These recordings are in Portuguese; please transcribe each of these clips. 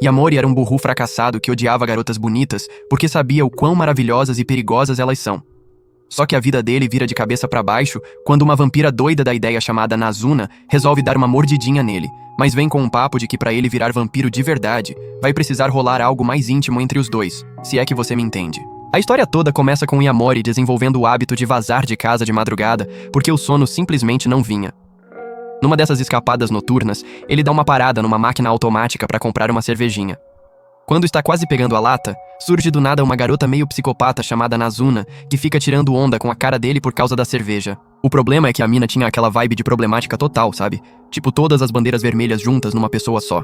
Yamori era um burru fracassado que odiava garotas bonitas porque sabia o quão maravilhosas e perigosas elas são. Só que a vida dele vira de cabeça pra baixo quando uma vampira doida da ideia chamada Nazuna resolve dar uma mordidinha nele, mas vem com um papo de que pra ele virar vampiro de verdade, vai precisar rolar algo mais íntimo entre os dois, se é que você me entende. A história toda começa com Yamori desenvolvendo o hábito de vazar de casa de madrugada porque o sono simplesmente não vinha. Numa dessas escapadas noturnas, ele dá uma parada numa máquina automática pra comprar uma cervejinha. Quando está quase pegando a lata, surge do nada uma garota meio psicopata chamada Nazuna, que fica tirando onda com a cara dele por causa da cerveja. O problema é que a mina tinha aquela vibe de problemática total, sabe? Tipo todas as bandeiras vermelhas juntas numa pessoa só.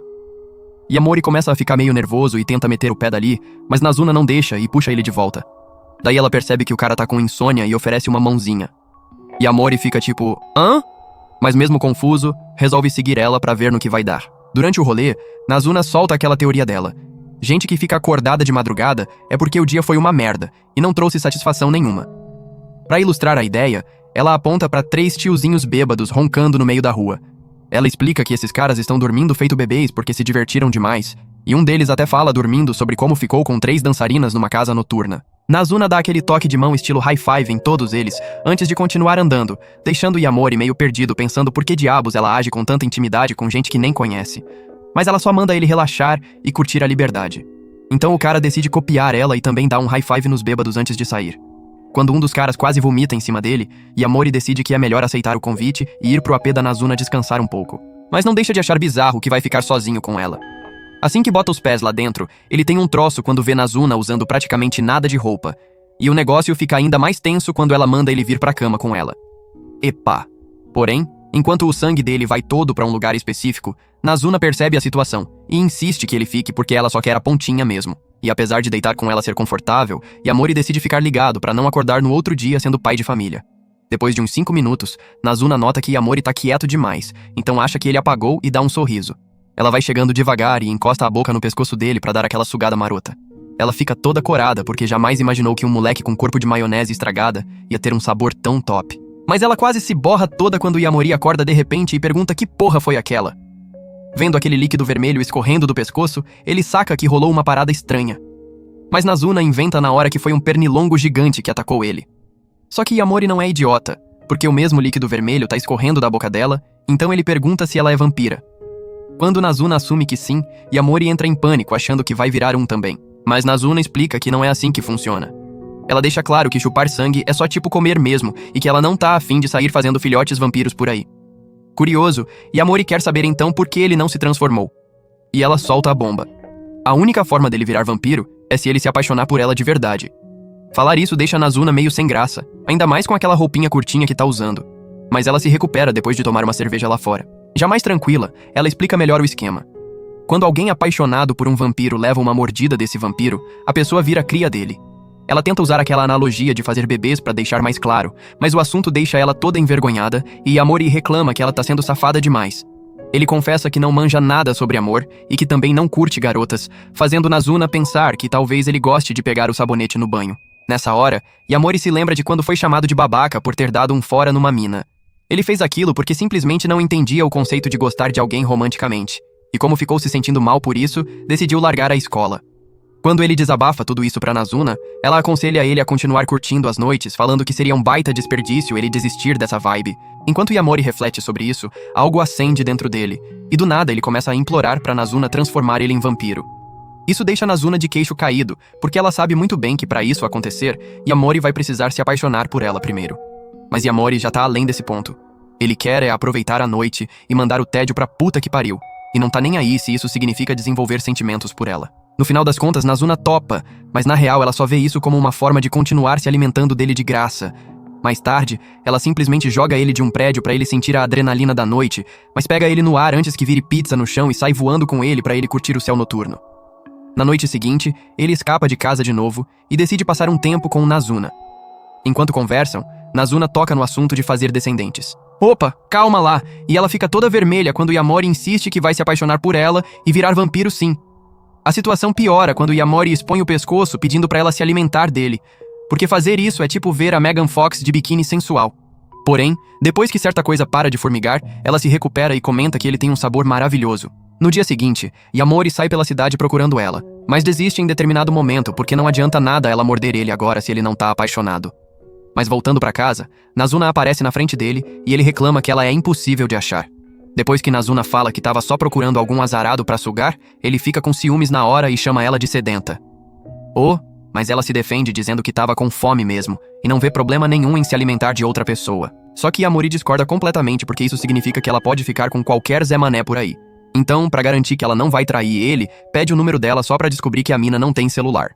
Yamori começa a ficar meio nervoso e tenta meter o pé dali, mas Nazuna não deixa e puxa ele de volta. Daí ela percebe que o cara tá com insônia e oferece uma mãozinha. Yamori fica tipo, hã? Mas mesmo confuso, resolve seguir ela pra ver no que vai dar. Durante o rolê, Nazuna solta aquela teoria dela. Gente que fica acordada de madrugada é porque o dia foi uma merda e não trouxe satisfação nenhuma. Pra ilustrar a ideia, ela aponta pra 3 tiozinhos bêbados roncando no meio da rua. Ela explica que esses caras estão dormindo feito bebês porque se divertiram demais, e um deles até fala dormindo sobre como ficou com 3 dançarinas numa casa noturna. Nazuna dá aquele toque de mão estilo high five em todos eles, antes de continuar andando, deixando Yamori meio perdido pensando por que diabos ela age com tanta intimidade com gente que nem conhece. Mas ela só manda ele relaxar e curtir a liberdade. Então o cara decide copiar ela e também dá um high five nos bêbados antes de sair. Quando um dos caras quase vomita em cima dele, Yamori decide que é melhor aceitar o convite e ir pro AP da Nazuna descansar um pouco. Mas não deixa de achar bizarro que vai ficar sozinho com ela. Assim que bota os pés lá dentro, ele tem um troço quando vê Nazuna usando praticamente nada de roupa. E o negócio fica ainda mais tenso quando ela manda ele vir pra cama com ela. Epa! Porém, enquanto o sangue dele vai todo pra um lugar específico, Nazuna percebe a situação e insiste que ele fique porque ela só quer a pontinha mesmo. E apesar de deitar com ela ser confortável, Yamori decide ficar ligado pra não acordar no outro dia sendo pai de família. Depois de uns 5 minutos, Nazuna nota que Yamori tá quieto demais, então acha que ele apagou e dá um sorriso. Ela vai chegando devagar e encosta a boca no pescoço dele pra dar aquela sugada marota. Ela fica toda corada porque jamais imaginou que um moleque com corpo de maionese estragada ia ter um sabor tão top. Mas ela quase se borra toda quando Yamori acorda de repente e pergunta que porra foi aquela. Vendo aquele líquido vermelho escorrendo do pescoço, ele saca que rolou uma parada estranha. Mas Nazuna inventa na hora que foi um pernilongo gigante que atacou ele. Só que Yamori não é idiota, porque o mesmo líquido vermelho tá escorrendo da boca dela, então ele pergunta se ela é vampira. Quando Nazuna assume que sim, Yamori entra em pânico achando que vai virar um também. Mas Nazuna explica que não é assim que funciona. Ela deixa claro que chupar sangue é só tipo comer mesmo e que ela não tá afim de sair fazendo filhotes vampiros por aí. Curioso, Yamori quer saber então por que ele não se transformou. E ela solta a bomba. A única forma dele virar vampiro é se ele se apaixonar por ela de verdade. Falar isso deixa Nazuna meio sem graça, ainda mais com aquela roupinha curtinha que tá usando. Mas ela se recupera depois de tomar uma cerveja lá fora. Já mais tranquila, ela explica melhor o esquema. Quando alguém apaixonado por um vampiro leva uma mordida desse vampiro, a pessoa vira cria dele. Ela tenta usar aquela analogia de fazer bebês pra deixar mais claro, mas o assunto deixa ela toda envergonhada e Yamori reclama que ela tá sendo safada demais. Ele confessa que não manja nada sobre amor e que também não curte garotas, fazendo Nazuna pensar que talvez ele goste de pegar o sabonete no banho. Nessa hora, Yamori se lembra de quando foi chamado de babaca por ter dado um fora numa mina. Ele fez aquilo porque simplesmente não entendia o conceito de gostar de alguém romanticamente. E como ficou se sentindo mal por isso, decidiu largar a escola. Quando ele desabafa tudo isso pra Nazuna, ela aconselha ele a continuar curtindo as noites, falando que seria um baita desperdício ele desistir dessa vibe. Enquanto Yamori reflete sobre isso, algo acende dentro dele, e do nada ele começa a implorar pra Nazuna transformar ele em vampiro. Isso deixa Nazuna de queixo caído, porque ela sabe muito bem que pra isso acontecer, Yamori vai precisar se apaixonar por ela primeiro. Mas Yamori já tá além desse ponto. Ele quer é aproveitar a noite e mandar o tédio pra puta que pariu, e não tá nem aí se isso significa desenvolver sentimentos por ela. No final das contas, Nazuna topa, mas na real ela só vê isso como uma forma de continuar se alimentando dele de graça. Mais tarde, ela simplesmente joga ele de um prédio pra ele sentir a adrenalina da noite, mas pega ele no ar antes que vire pizza no chão e sai voando com ele pra ele curtir o céu noturno. Na noite seguinte, ele escapa de casa de novo e decide passar um tempo com Nazuna. Enquanto conversam, Nazuna toca no assunto de fazer descendentes. Opa, calma lá, e ela fica toda vermelha quando Yamori insiste que vai se apaixonar por ela e virar vampiro sim. A situação piora quando Yamori expõe o pescoço pedindo pra ela se alimentar dele, porque fazer isso é tipo ver a Megan Fox de biquíni sensual. Porém, depois que certa coisa para de formigar, ela se recupera e comenta que ele tem um sabor maravilhoso. No dia seguinte, Yamori sai pela cidade procurando ela, mas desiste em determinado momento porque não adianta nada ela morder ele agora se ele não tá apaixonado. Mas voltando pra casa, Nazuna aparece na frente dele e ele reclama que ela é impossível de achar. Depois que Nazuna fala que tava só procurando algum azarado pra sugar, ele fica com ciúmes na hora e chama ela de sedenta. Mas ela se defende dizendo que tava com fome mesmo e não vê problema nenhum em se alimentar de outra pessoa. Só que Yamori discorda completamente porque isso significa que ela pode ficar com qualquer Zé Mané por aí. Então, pra garantir que ela não vai trair ele, pede o número dela só pra descobrir que a mina não tem celular.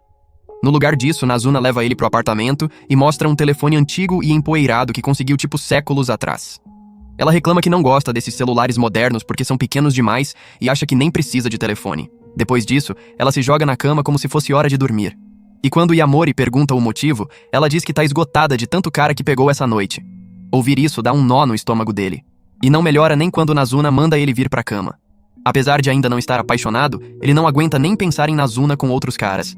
No lugar disso, Nazuna leva ele pro apartamento e mostra um telefone antigo e empoeirado que conseguiu tipo séculos atrás. Ela reclama que não gosta desses celulares modernos porque são pequenos demais e acha que nem precisa de telefone. Depois disso, ela se joga na cama como se fosse hora de dormir. E quando Yamori pergunta o motivo, ela diz que tá esgotada de tanto cara que pegou essa noite. Ouvir isso dá um nó no estômago dele. E não melhora nem quando Nazuna manda ele vir pra cama. Apesar de ainda não estar apaixonado, ele não aguenta nem pensar em Nazuna com outros caras.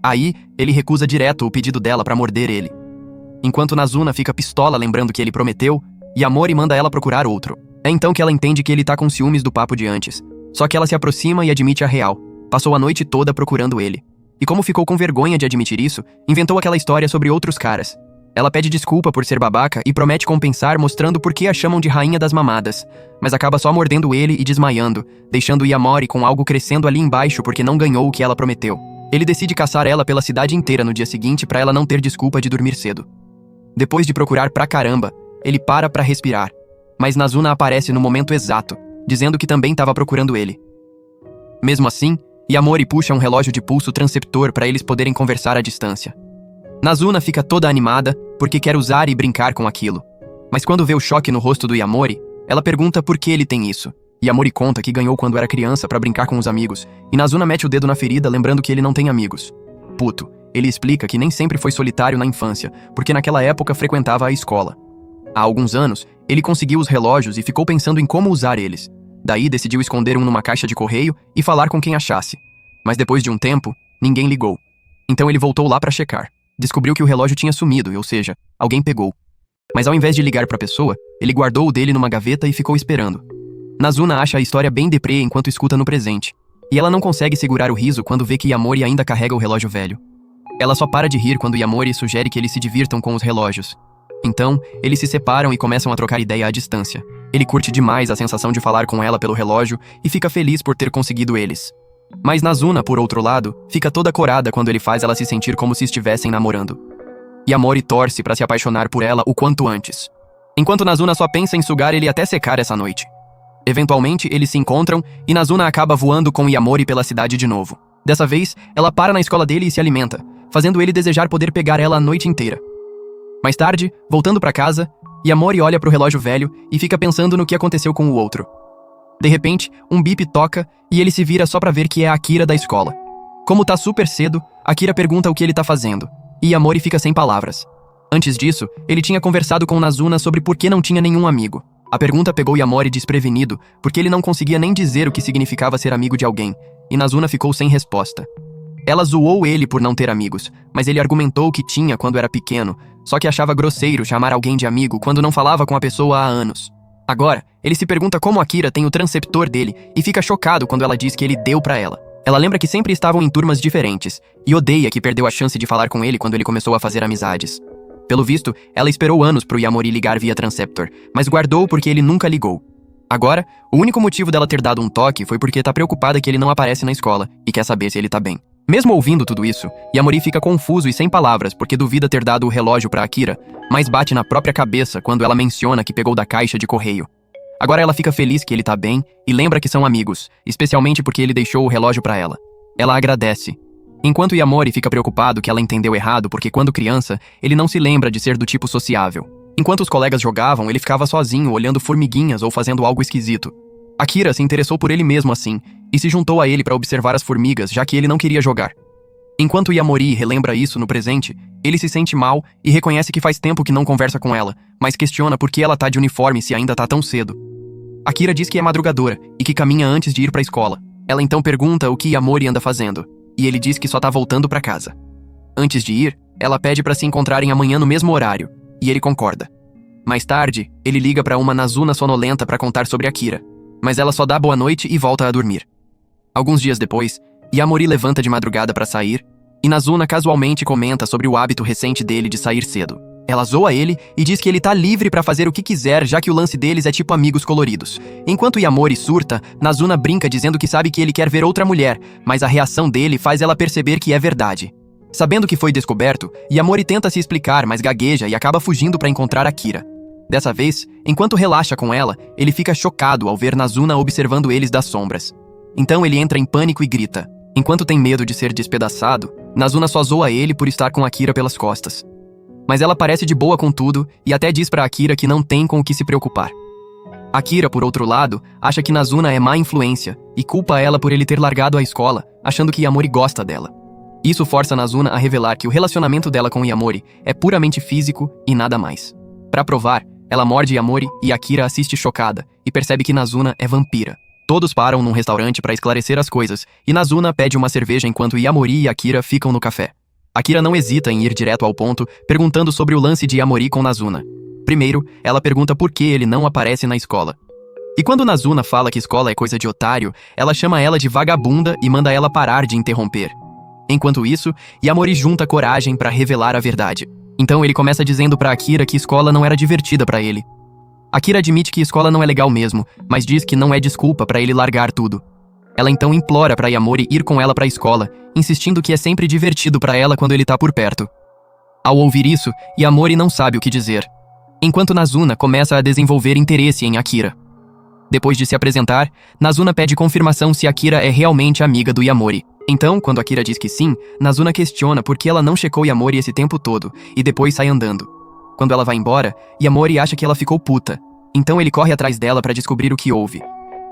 Aí, ele recusa direto o pedido dela pra morder ele. Enquanto Nazuna fica pistola lembrando que ele prometeu, Yamori manda ela procurar outro. É então que ela entende que ele tá com ciúmes do papo de antes. Só que ela se aproxima e admite a real. Passou a noite toda procurando ele. E como ficou com vergonha de admitir isso, inventou aquela história sobre outros caras. Ela pede desculpa por ser babaca e promete compensar mostrando por que a chamam de rainha das mamadas, mas acaba só mordendo ele e desmaiando, deixando Yamori com algo crescendo ali embaixo porque não ganhou o que ela prometeu. Ele decide caçar ela pela cidade inteira no dia seguinte pra ela não ter desculpa de dormir cedo. Depois de procurar pra caramba, ele para pra respirar, mas Nazuna aparece no momento exato, dizendo que também estava procurando ele. Mesmo assim, Yamori puxa um relógio de pulso transceptor pra eles poderem conversar à distância. Nazuna fica toda animada porque quer usar e brincar com aquilo. Mas quando vê o choque no rosto do Yamori, ela pergunta por que ele tem isso. Yamori conta que ganhou quando era criança pra brincar com os amigos, e Nazuna mete o dedo na ferida lembrando que ele não tem amigos. Puto, ele explica que nem sempre foi solitário na infância, porque naquela época frequentava a escola. Há alguns anos, ele conseguiu os relógios e ficou pensando em como usar eles. Daí decidiu esconder um numa caixa de correio e falar com quem achasse. Mas depois de um tempo, ninguém ligou. Então ele voltou lá pra checar. Descobriu que o relógio tinha sumido, ou seja, alguém pegou. Mas ao invés de ligar pra pessoa, ele guardou o dele numa gaveta e ficou esperando. Nazuna acha a história bem deprê enquanto escuta no presente. E ela não consegue segurar o riso quando vê que Yamori ainda carrega o relógio velho. Ela só para de rir quando Yamori sugere que eles se divirtam com os relógios. Então, eles se separam e começam a trocar ideia à distância. Ele curte demais a sensação de falar com ela pelo relógio e fica feliz por ter conseguido eles. Mas Nazuna, por outro lado, fica toda corada quando ele faz ela se sentir como se estivessem namorando. Yamori torce pra se apaixonar por ela o quanto antes. Enquanto Nazuna só pensa em sugar ele até secar essa noite. Eventualmente, eles se encontram e Nazuna acaba voando com Yamori pela cidade de novo. Dessa vez, ela para na escola dele e se alimenta, fazendo ele desejar poder pegar ela a noite inteira. Mais tarde, voltando pra casa, Yamori olha pro relógio velho e fica pensando no que aconteceu com o outro. De repente, um bip toca e ele se vira só pra ver que é a Akira da escola. Como tá super cedo, Akira pergunta o que ele tá fazendo, e Yamori fica sem palavras. Antes disso, ele tinha conversado com Nazuna sobre por que não tinha nenhum amigo. A pergunta pegou Yamori desprevenido, porque ele não conseguia nem dizer o que significava ser amigo de alguém, e Nazuna ficou sem resposta. Ela zoou ele por não ter amigos, mas ele argumentou que tinha quando era pequeno, só que achava grosseiro chamar alguém de amigo quando não falava com a pessoa há anos. Agora, ele se pergunta como Akira tem o transceptor dele e fica chocado quando ela diz que ele deu pra ela. Ela lembra que sempre estavam em turmas diferentes e odeia que perdeu a chance de falar com ele quando ele começou a fazer amizades. Pelo visto, ela esperou anos pro Yamori ligar via Transceptor, mas guardou porque ele nunca ligou. Agora, o único motivo dela ter dado um toque foi porque tá preocupada que ele não aparece na escola e quer saber se ele tá bem. Mesmo ouvindo tudo isso, Yamori fica confuso e sem palavras porque duvida ter dado o relógio pra Akira, mas bate na própria cabeça quando ela menciona que pegou da caixa de correio. Agora ela fica feliz que ele tá bem e lembra que são amigos, especialmente porque ele deixou o relógio pra ela. Ela agradece. Enquanto Yamori fica preocupado que ela entendeu errado porque quando criança, ele não se lembra de ser do tipo sociável. Enquanto os colegas jogavam, ele ficava sozinho olhando formiguinhas ou fazendo algo esquisito. Akira se interessou por ele mesmo assim e se juntou a ele para observar as formigas, já que ele não queria jogar. Enquanto Yamori relembra isso no presente, ele se sente mal e reconhece que faz tempo que não conversa com ela, mas questiona por que ela tá de uniforme se ainda tá tão cedo. Akira diz que é madrugadora e que caminha antes de ir pra escola. Ela então pergunta o que Yamori anda fazendo, e ele diz que só tá voltando pra casa. Antes de ir, ela pede pra se encontrarem amanhã no mesmo horário, e ele concorda. Mais tarde, ele liga pra uma Nazuna sonolenta pra contar sobre Akira. mas ela só dá boa noite e volta a dormir. Alguns dias depois, Yamori levanta de madrugada para sair, e Nazuna casualmente comenta sobre o hábito recente dele de sair cedo. Ela zoa ele e diz que ele tá livre para fazer o que quiser, já que o lance deles é tipo amigos coloridos. Enquanto Yamori surta, Nazuna brinca dizendo que sabe que ele quer ver outra mulher, mas a reação dele faz ela perceber que é verdade. Sabendo que foi descoberto, Yamori tenta se explicar, mas gagueja e acaba fugindo para encontrar Akira. Dessa vez, enquanto relaxa com ela, ele fica chocado ao ver Nazuna observando eles das sombras. Então ele entra em pânico e grita. Enquanto tem medo de ser despedaçado, Nazuna só zoa ele por estar com Akira pelas costas. Mas ela parece de boa com tudo e até diz pra Akira que não tem com o que se preocupar. Akira, por outro lado, acha que Nazuna é má influência e culpa ela por ele ter largado a escola, achando que Yamori gosta dela. Isso força Nazuna a revelar que o relacionamento dela com Yamori é puramente físico e nada mais. Pra provar, ela morde Yamori e Akira assiste chocada e percebe que Nazuna é vampira. Todos param num restaurante para esclarecer as coisas e Nazuna pede uma cerveja enquanto Yamori e Akira ficam no café. Akira não hesita em ir direto ao ponto, perguntando sobre o lance de Yamori com Nazuna. Primeiro, ela pergunta por que ele não aparece na escola. E quando Nazuna fala que escola é coisa de otário, ela chama ela de vagabunda e manda ela parar de interromper. Enquanto isso, Yamori junta coragem para revelar a verdade. Então ele começa dizendo pra Akira que escola não era divertida pra ele. Akira admite que escola não é legal mesmo, mas diz que não é desculpa pra ele largar tudo. Ela então implora pra Yamori ir com ela pra escola, insistindo que é sempre divertido pra ela quando ele tá por perto. Ao ouvir isso, Yamori não sabe o que dizer, enquanto Nazuna começa a desenvolver interesse em Akira. Depois de se apresentar, Nazuna pede confirmação se Akira é realmente amiga do Yamori. Então, quando Akira diz que sim, Nazuna questiona por que ela não checou Yamori esse tempo todo, e depois sai andando. Quando ela vai embora, Yamori acha que ela ficou puta. Então ele corre atrás dela pra descobrir o que houve.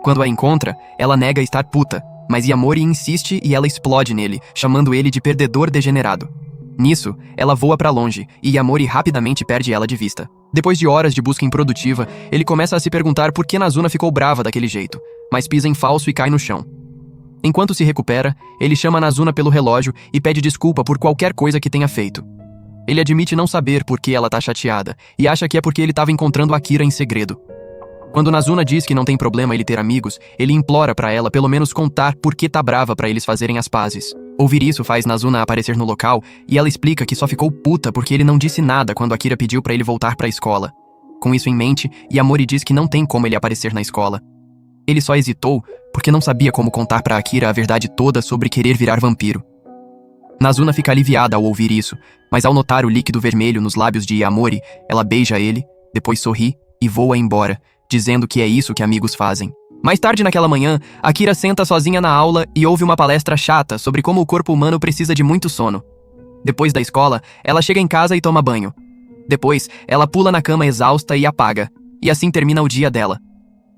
Quando a encontra, ela nega estar puta, mas Yamori insiste e ela explode nele, chamando ele de perdedor degenerado. Nisso, ela voa pra longe, e Yamori rapidamente perde ela de vista. Depois de horas de busca improdutiva, ele começa a se perguntar por que Nazuna ficou brava daquele jeito, mas pisa em falso e cai no chão. Enquanto se recupera, ele chama Nazuna pelo relógio e pede desculpa por qualquer coisa que tenha feito. Ele admite não saber por que ela tá chateada, e acha que é porque ele estava encontrando Akira em segredo. Quando Nazuna diz que não tem problema ele ter amigos, ele implora pra ela pelo menos contar por que tá brava pra eles fazerem as pazes. Ouvir isso faz Nazuna aparecer no local, e ela explica que só ficou puta porque ele não disse nada quando Akira pediu pra ele voltar pra escola. Com isso em mente, Yamori diz que não tem como ele aparecer na escola. Ele só hesitou porque não sabia como contar pra Akira a verdade toda sobre querer virar vampiro. Nazuna fica aliviada ao ouvir isso, mas ao notar o líquido vermelho nos lábios de Yamori, ela beija ele, depois sorri e voa embora, dizendo que é isso que amigos fazem. Mais tarde naquela manhã, Akira senta sozinha na aula e ouve uma palestra chata sobre como o corpo humano precisa de muito sono. Depois da escola, ela chega em casa e toma banho. Depois, ela pula na cama exausta e apaga, e assim termina o dia dela.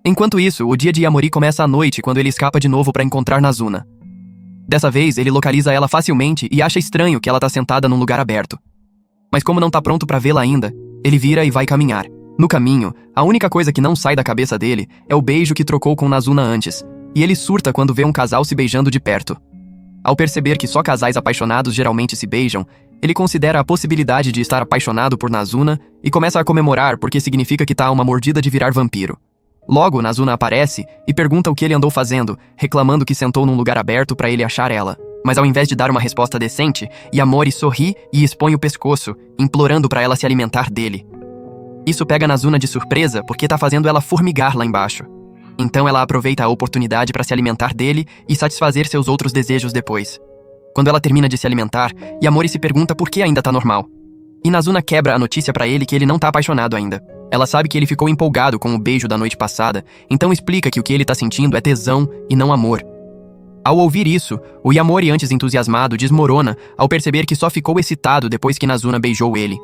Enquanto isso, o dia de Yamori começa à noite quando ele escapa de novo para encontrar Nazuna. Dessa vez, ele localiza ela facilmente e acha estranho que ela tá sentada num lugar aberto. Mas como não tá pronto pra vê-la ainda, ele vira e vai caminhar. No caminho, a única coisa que não sai da cabeça dele é o beijo que trocou com Nazuna antes, e ele surta quando vê um casal se beijando de perto. Ao perceber que só casais apaixonados geralmente se beijam, ele considera a possibilidade de estar apaixonado por Nazuna e começa a comemorar porque significa que tá a uma mordida de virar vampiro. Logo, Nazuna aparece e pergunta o que ele andou fazendo, reclamando que sentou num lugar aberto pra ele achar ela. Mas ao invés de dar uma resposta decente, Yamori sorri e expõe o pescoço, implorando pra ela se alimentar dele. Isso pega Nazuna de surpresa porque tá fazendo ela formigar lá embaixo. Então ela aproveita a oportunidade pra se alimentar dele e satisfazer seus outros desejos depois. Quando ela termina de se alimentar, Yamori se pergunta por que ainda tá normal. E Nazuna quebra a notícia pra ele que ele não tá apaixonado ainda. Ela sabe que ele ficou empolgado com o beijo da noite passada, então explica que o que ele tá sentindo é tesão e não amor. Ao ouvir isso, o Yamori, antes entusiasmado, desmorona ao perceber que só ficou excitado depois que Nazuna beijou ele.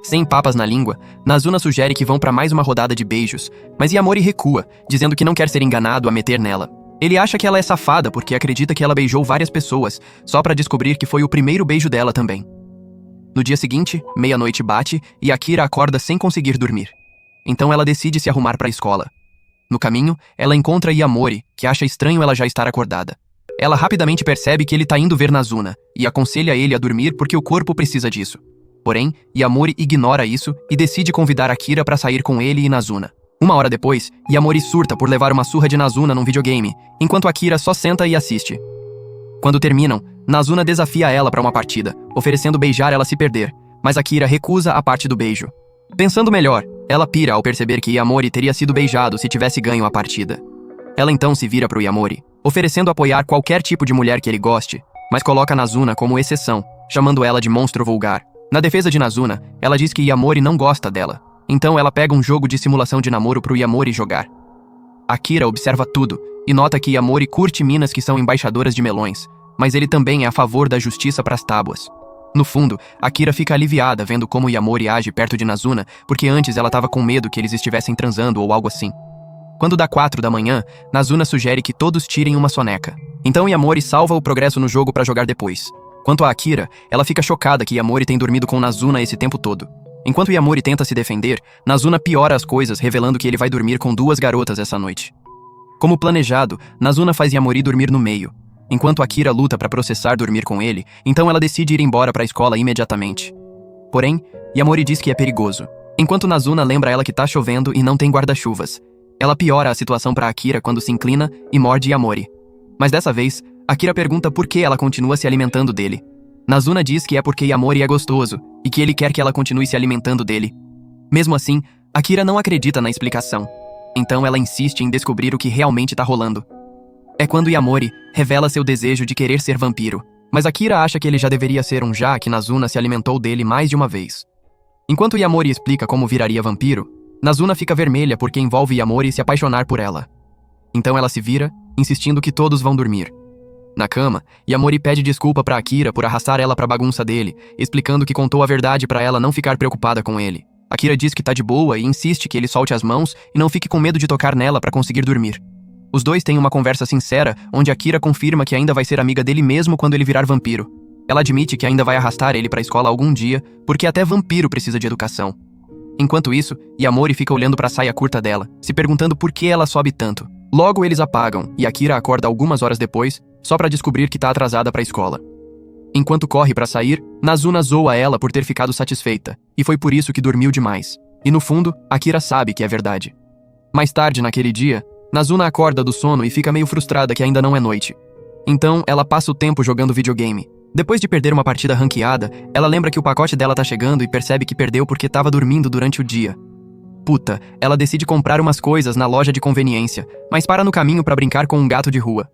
Sem papas na língua, Nazuna sugere que vão pra mais uma rodada de beijos, mas Yamori recua, dizendo que não quer ser enganado a meter nela. Ele acha que ela é safada porque acredita que ela beijou várias pessoas, só pra descobrir que foi o primeiro beijo dela também. No dia seguinte, meia-noite bate e Akira acorda sem conseguir dormir. Então ela decide se arrumar pra escola. No caminho, ela encontra Yamori, que acha estranho ela já estar acordada. Ela rapidamente percebe que ele tá indo ver Nazuna e aconselha ele a dormir porque o corpo precisa disso. Porém, Yamori ignora isso e decide convidar Akira pra sair com ele e Nazuna. Uma hora depois, Yamori surta por levar uma surra de Nazuna num videogame, enquanto Akira só senta e assiste. Quando terminam, Nazuna desafia ela para uma partida, oferecendo beijar ela se perder, mas Akira recusa a parte do beijo. Pensando melhor, ela pira ao perceber que Yamori teria sido beijado se tivesse ganho a partida. Ela então se vira pro Yamori, oferecendo apoiar qualquer tipo de mulher que ele goste, mas coloca Nazuna como exceção, chamando ela de monstro vulgar. Na defesa de Nazuna, ela diz que Yamori não gosta dela. Então ela pega um jogo de simulação de namoro pro Yamori jogar. Akira observa tudo e nota que Yamori curte minas que são embaixadoras de melões, mas ele também é a favor da justiça pras tábuas. No fundo, Akira fica aliviada vendo como Yamori age perto de Nazuna, porque antes ela estava com medo que eles estivessem transando ou algo assim. Quando dá 4 da manhã, Nazuna sugere que todos tirem uma soneca. Então Yamori salva o progresso no jogo pra jogar depois. Quanto a Akira, ela fica chocada que Yamori tem dormido com Nazuna esse tempo todo. Enquanto Yamori tenta se defender, Nazuna piora as coisas, revelando que ele vai dormir com 2 garotas essa noite. Como planejado, Nazuna faz Yamori dormir no meio. Enquanto Akira luta para processar dormir com ele, então ela decide ir embora para a escola imediatamente. Porém, Yamori diz que é perigoso. Enquanto Nazuna lembra ela que tá chovendo e não tem guarda-chuvas. Ela piora a situação para Akira quando se inclina e morde Yamori. Mas dessa vez, Akira pergunta por que ela continua se alimentando dele. Nazuna diz que é porque Yamori é gostoso e que ele quer que ela continue se alimentando dele. Mesmo assim, Akira não acredita na explicação. Então ela insiste em descobrir o que realmente tá rolando. É quando Yamori revela seu desejo de querer ser vampiro, mas Akira acha que ele já deveria ser já que Nazuna se alimentou dele mais de uma vez. Enquanto Yamori explica como viraria vampiro, Nazuna fica vermelha porque envolve Yamori se apaixonar por ela. Então ela se vira, insistindo que todos vão dormir. Na cama, Yamori pede desculpa pra Akira por arrastar ela pra bagunça dele, explicando que contou a verdade pra ela não ficar preocupada com ele. Akira diz que tá de boa e insiste que ele solte as mãos e não fique com medo de tocar nela pra conseguir dormir. Os dois têm uma conversa sincera, onde Akira confirma que ainda vai ser amiga dele mesmo quando ele virar vampiro. Ela admite que ainda vai arrastar ele pra escola algum dia, porque até vampiro precisa de educação. Enquanto isso, Yamori fica olhando pra saia curta dela, se perguntando por que ela sobe tanto. Logo eles apagam, e Akira acorda algumas horas depois, só pra descobrir que tá atrasada pra escola. Enquanto corre pra sair, Nazuna zoa ela por ter ficado satisfeita, e foi por isso que dormiu demais. E no fundo, Akira sabe que é verdade. Mais tarde naquele dia, Nazuna acorda do sono e fica meio frustrada que ainda não é noite. Então, ela passa o tempo jogando videogame. Depois de perder uma partida ranqueada, ela lembra que o pacote dela tá chegando e percebe que perdeu porque tava dormindo durante o dia. Puta, ela decide comprar umas coisas na loja de conveniência, mas para no caminho pra brincar com um gato de rua.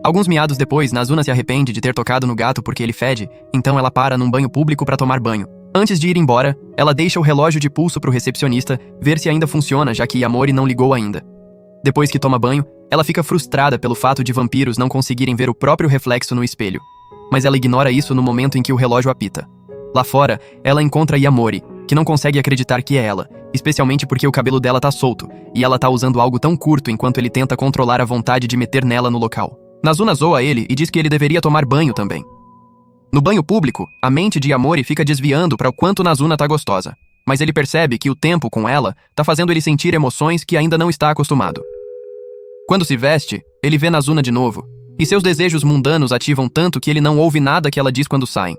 Alguns miados depois, Nazuna se arrepende de ter tocado no gato porque ele fede, então ela para num banho público pra tomar banho. Antes de ir embora, ela deixa o relógio de pulso pro recepcionista ver se ainda funciona, já que Yamori não ligou ainda. Depois que toma banho, ela fica frustrada pelo fato de vampiros não conseguirem ver o próprio reflexo no espelho. Mas ela ignora isso no momento em que o relógio apita. Lá fora, ela encontra Yamori, que não consegue acreditar que é ela, especialmente porque o cabelo dela tá solto, e ela tá usando algo tão curto enquanto ele tenta controlar a vontade de meter nela no local. Nazuna zoa ele e diz que ele deveria tomar banho também. No banho público, a mente de Yamori fica desviando para o quanto Nazuna tá gostosa, mas ele percebe que o tempo com ela tá fazendo ele sentir emoções que ainda não está acostumado. Quando se veste, ele vê Nazuna de novo, e seus desejos mundanos ativam tanto que ele não ouve nada que ela diz quando saem.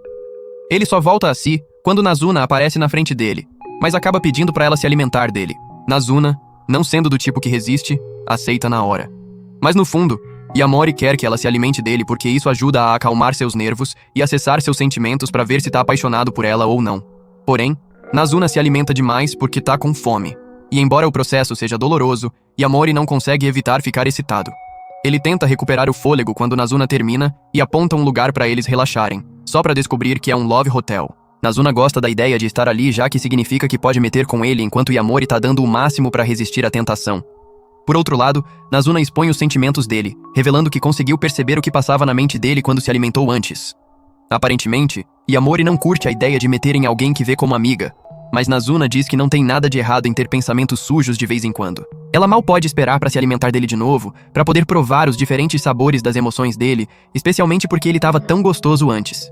Ele só volta a si quando Nazuna aparece na frente dele, mas acaba pedindo para ela se alimentar dele. Nazuna, não sendo do tipo que resiste, aceita na hora. Mas no fundo, Yamori quer que ela se alimente dele porque isso ajuda a acalmar seus nervos e acessar seus sentimentos para ver se tá apaixonado por ela ou não. Porém, Nazuna se alimenta demais porque tá com fome. E embora o processo seja doloroso, Yamori não consegue evitar ficar excitado. Ele tenta recuperar o fôlego quando Nazuna termina e aponta um lugar para eles relaxarem, só para descobrir que é um love hotel. Nazuna gosta da ideia de estar ali já que significa que pode meter com ele enquanto Yamori tá dando o máximo para resistir à tentação. Por outro lado, Nazuna expõe os sentimentos dele, revelando que conseguiu perceber o que passava na mente dele quando se alimentou antes. Aparentemente, Yamori não curte a ideia de meter em alguém que vê como amiga, mas Nazuna diz que não tem nada de errado em ter pensamentos sujos de vez em quando. Ela mal pode esperar para se alimentar dele de novo, para poder provar os diferentes sabores das emoções dele, especialmente porque ele estava tão gostoso antes.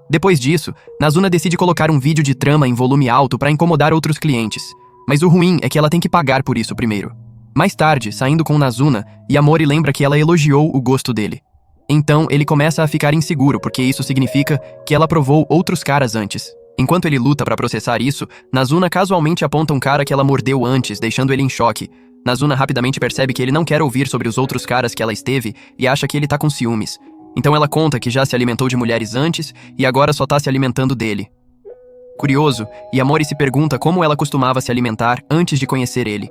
Depois disso, Nazuna decide colocar um vídeo de trama em volume alto para incomodar outros clientes, mas o ruim é que ela tem que pagar por isso primeiro. Mais tarde, saindo com Nazuna, Yamori lembra que ela elogiou o gosto dele. Então, ele começa a ficar inseguro porque isso significa que ela provou outros caras antes. Enquanto ele luta pra processar isso, Nazuna casualmente aponta um cara que ela mordeu antes, deixando ele em choque. Nazuna rapidamente percebe que ele não quer ouvir sobre os outros caras que ela esteve e acha que ele tá com ciúmes. Então ela conta que já se alimentou de mulheres antes e agora só tá se alimentando dele. Curioso, Yamori se pergunta como ela costumava se alimentar antes de conhecer ele.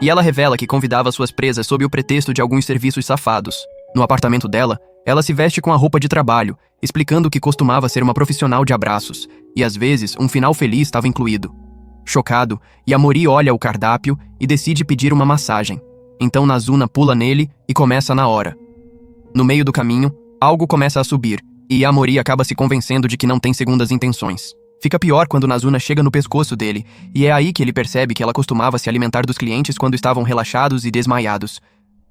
E ela revela que convidava suas presas sob o pretexto de alguns serviços safados. No apartamento dela, ela se veste com a roupa de trabalho, explicando que costumava ser uma profissional de abraços, e às vezes um final feliz estava incluído. Chocado, Yamori olha o cardápio e decide pedir uma massagem. Então Nazuna pula nele e começa na hora. No meio do caminho, algo começa a subir, e Yamori acaba se convencendo de que não tem segundas intenções. Fica pior quando Nazuna chega no pescoço dele, e é aí que ele percebe que ela costumava se alimentar dos clientes quando estavam relaxados e desmaiados.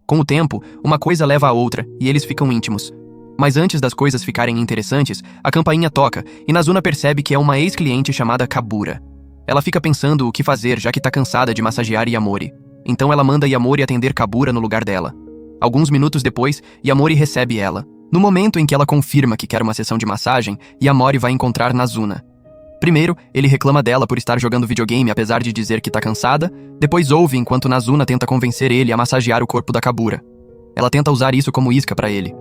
Com o tempo, uma coisa leva a outra, e eles ficam íntimos. Mas antes das coisas ficarem interessantes, a campainha toca, e Nazuna percebe que é uma ex-cliente chamada Kabura. Ela fica pensando o que fazer, já que tá cansada de massagear Yamori. Então ela manda Yamori atender Kabura no lugar dela. Alguns minutos depois, Yamori recebe ela. No momento em que ela confirma que quer uma sessão de massagem, Yamori vai encontrar Nazuna. Primeiro, ele reclama dela por estar jogando videogame apesar de dizer que tá cansada, depois ouve enquanto Nazuna tenta convencer ele a massagear o corpo da Kabura. Ela tenta usar isso como isca pra ele.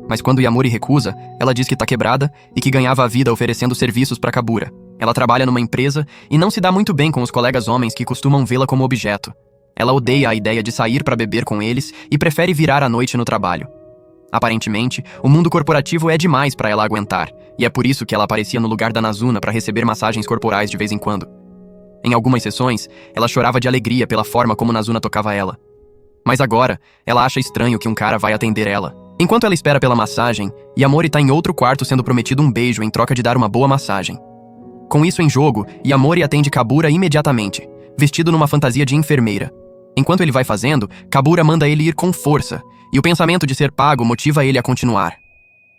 Mas quando Yamori recusa, ela diz que tá quebrada e que ganhava a vida oferecendo serviços pra Kabura. Ela trabalha numa empresa e não se dá muito bem com os colegas homens que costumam vê-la como objeto. Ela odeia a ideia de sair pra beber com eles e prefere virar a noite no trabalho. Aparentemente, o mundo corporativo é demais pra ela aguentar, e é por isso que ela aparecia no lugar da Nazuna pra receber massagens corporais de vez em quando. Em algumas sessões, ela chorava de alegria pela forma como Nazuna tocava ela. Mas agora, ela acha estranho que um cara vai atender ela. Enquanto ela espera pela massagem, Yamori tá em outro quarto sendo prometido um beijo em troca de dar uma boa massagem. Com isso em jogo, Yamori atende Kabura imediatamente, vestido numa fantasia de enfermeira. Enquanto ele vai fazendo, Kabura manda ele ir com força, e o pensamento de ser pago motiva ele a continuar.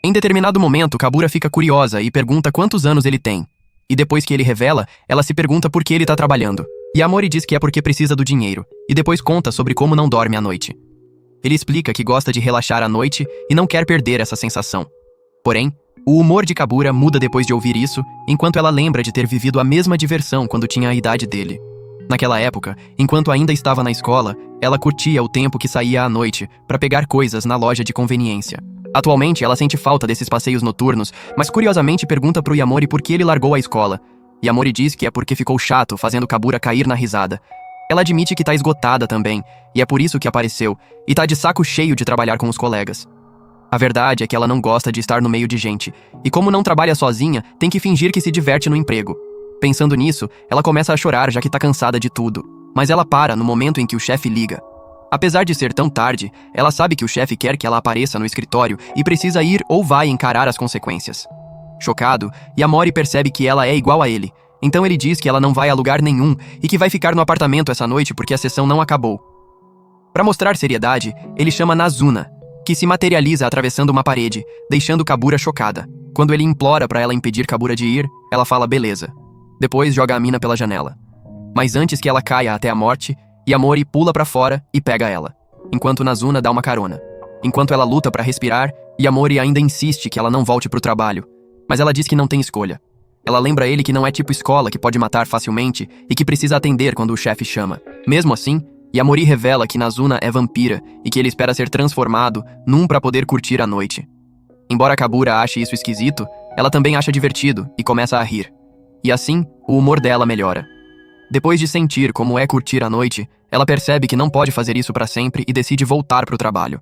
Em determinado momento, Kabura fica curiosa e pergunta quantos anos ele tem. E depois que ele revela, ela se pergunta por que ele tá trabalhando. Yamori diz que é porque precisa do dinheiro, e depois conta sobre como não dorme à noite. Ele explica que gosta de relaxar à noite e não quer perder essa sensação. Porém, o humor de Kabura muda depois de ouvir isso, enquanto ela lembra de ter vivido a mesma diversão quando tinha a idade dele. Naquela época, enquanto ainda estava na escola, ela curtia o tempo que saía à noite para pegar coisas na loja de conveniência. Atualmente, ela sente falta desses passeios noturnos, mas curiosamente pergunta pro Yamori por que ele largou a escola. Yamori diz que é porque ficou chato fazendo Kabura cair na risada. Ela admite que tá esgotada também, e é por isso que apareceu, e tá de saco cheio de trabalhar com os colegas. A verdade é que ela não gosta de estar no meio de gente, e como não trabalha sozinha, tem que fingir que se diverte no emprego. Pensando nisso, ela começa a chorar já que tá cansada de tudo. Mas ela para no momento em que o chefe liga. Apesar de ser tão tarde, ela sabe que o chefe quer que ela apareça no escritório e precisa ir ou vai encarar as consequências. Chocado, Yamori percebe que ela é igual a ele. Então ele diz que ela não vai a lugar nenhum e que vai ficar no apartamento essa noite porque a sessão não acabou. Para mostrar seriedade, ele chama Nazuna, que se materializa atravessando uma parede, deixando Kabura chocada. Quando ele implora para ela impedir Kabura de ir, ela fala beleza. Depois joga a mina pela janela. Mas antes que ela caia até a morte, Yamori pula pra fora e pega ela, enquanto Nazuna dá uma carona. Enquanto ela luta pra respirar, Yamori ainda insiste que ela não volte pro trabalho, mas ela diz que não tem escolha. Ela lembra ele que não é tipo escola que pode matar facilmente e que precisa atender quando o chefe chama. Mesmo assim, Yamori revela que Nazuna é vampira e que ele espera ser transformado num pra poder curtir a noite. Embora Kabura ache isso esquisito, ela também acha divertido e começa a rir. E assim, o humor dela melhora. Depois de sentir como é curtir a noite, ela percebe que não pode fazer isso pra sempre e decide voltar pro trabalho.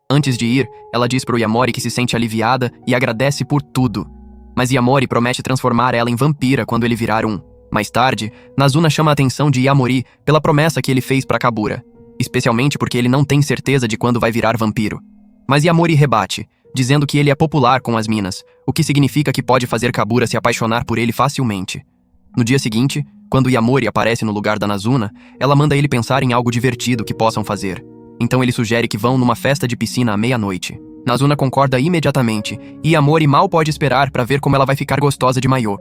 Antes de ir, ela diz pro Yamori que se sente aliviada e agradece por tudo. Mas Yamori promete transformar ela em vampira quando ele virar um. Mais tarde, Nazuna chama a atenção de Yamori pela promessa que ele fez pra Kabura, especialmente porque ele não tem certeza de quando vai virar vampiro. Mas Yamori rebate, dizendo que ele é popular com as minas, o que significa que pode fazer Kabura se apaixonar por ele facilmente. No dia seguinte, quando Yamori aparece no lugar da Nazuna, ela manda ele pensar em algo divertido que possam fazer. Então ele sugere que vão numa festa de piscina à meia-noite. Nazuna concorda imediatamente, e Yamori mal pode esperar para ver como ela vai ficar gostosa de maiô.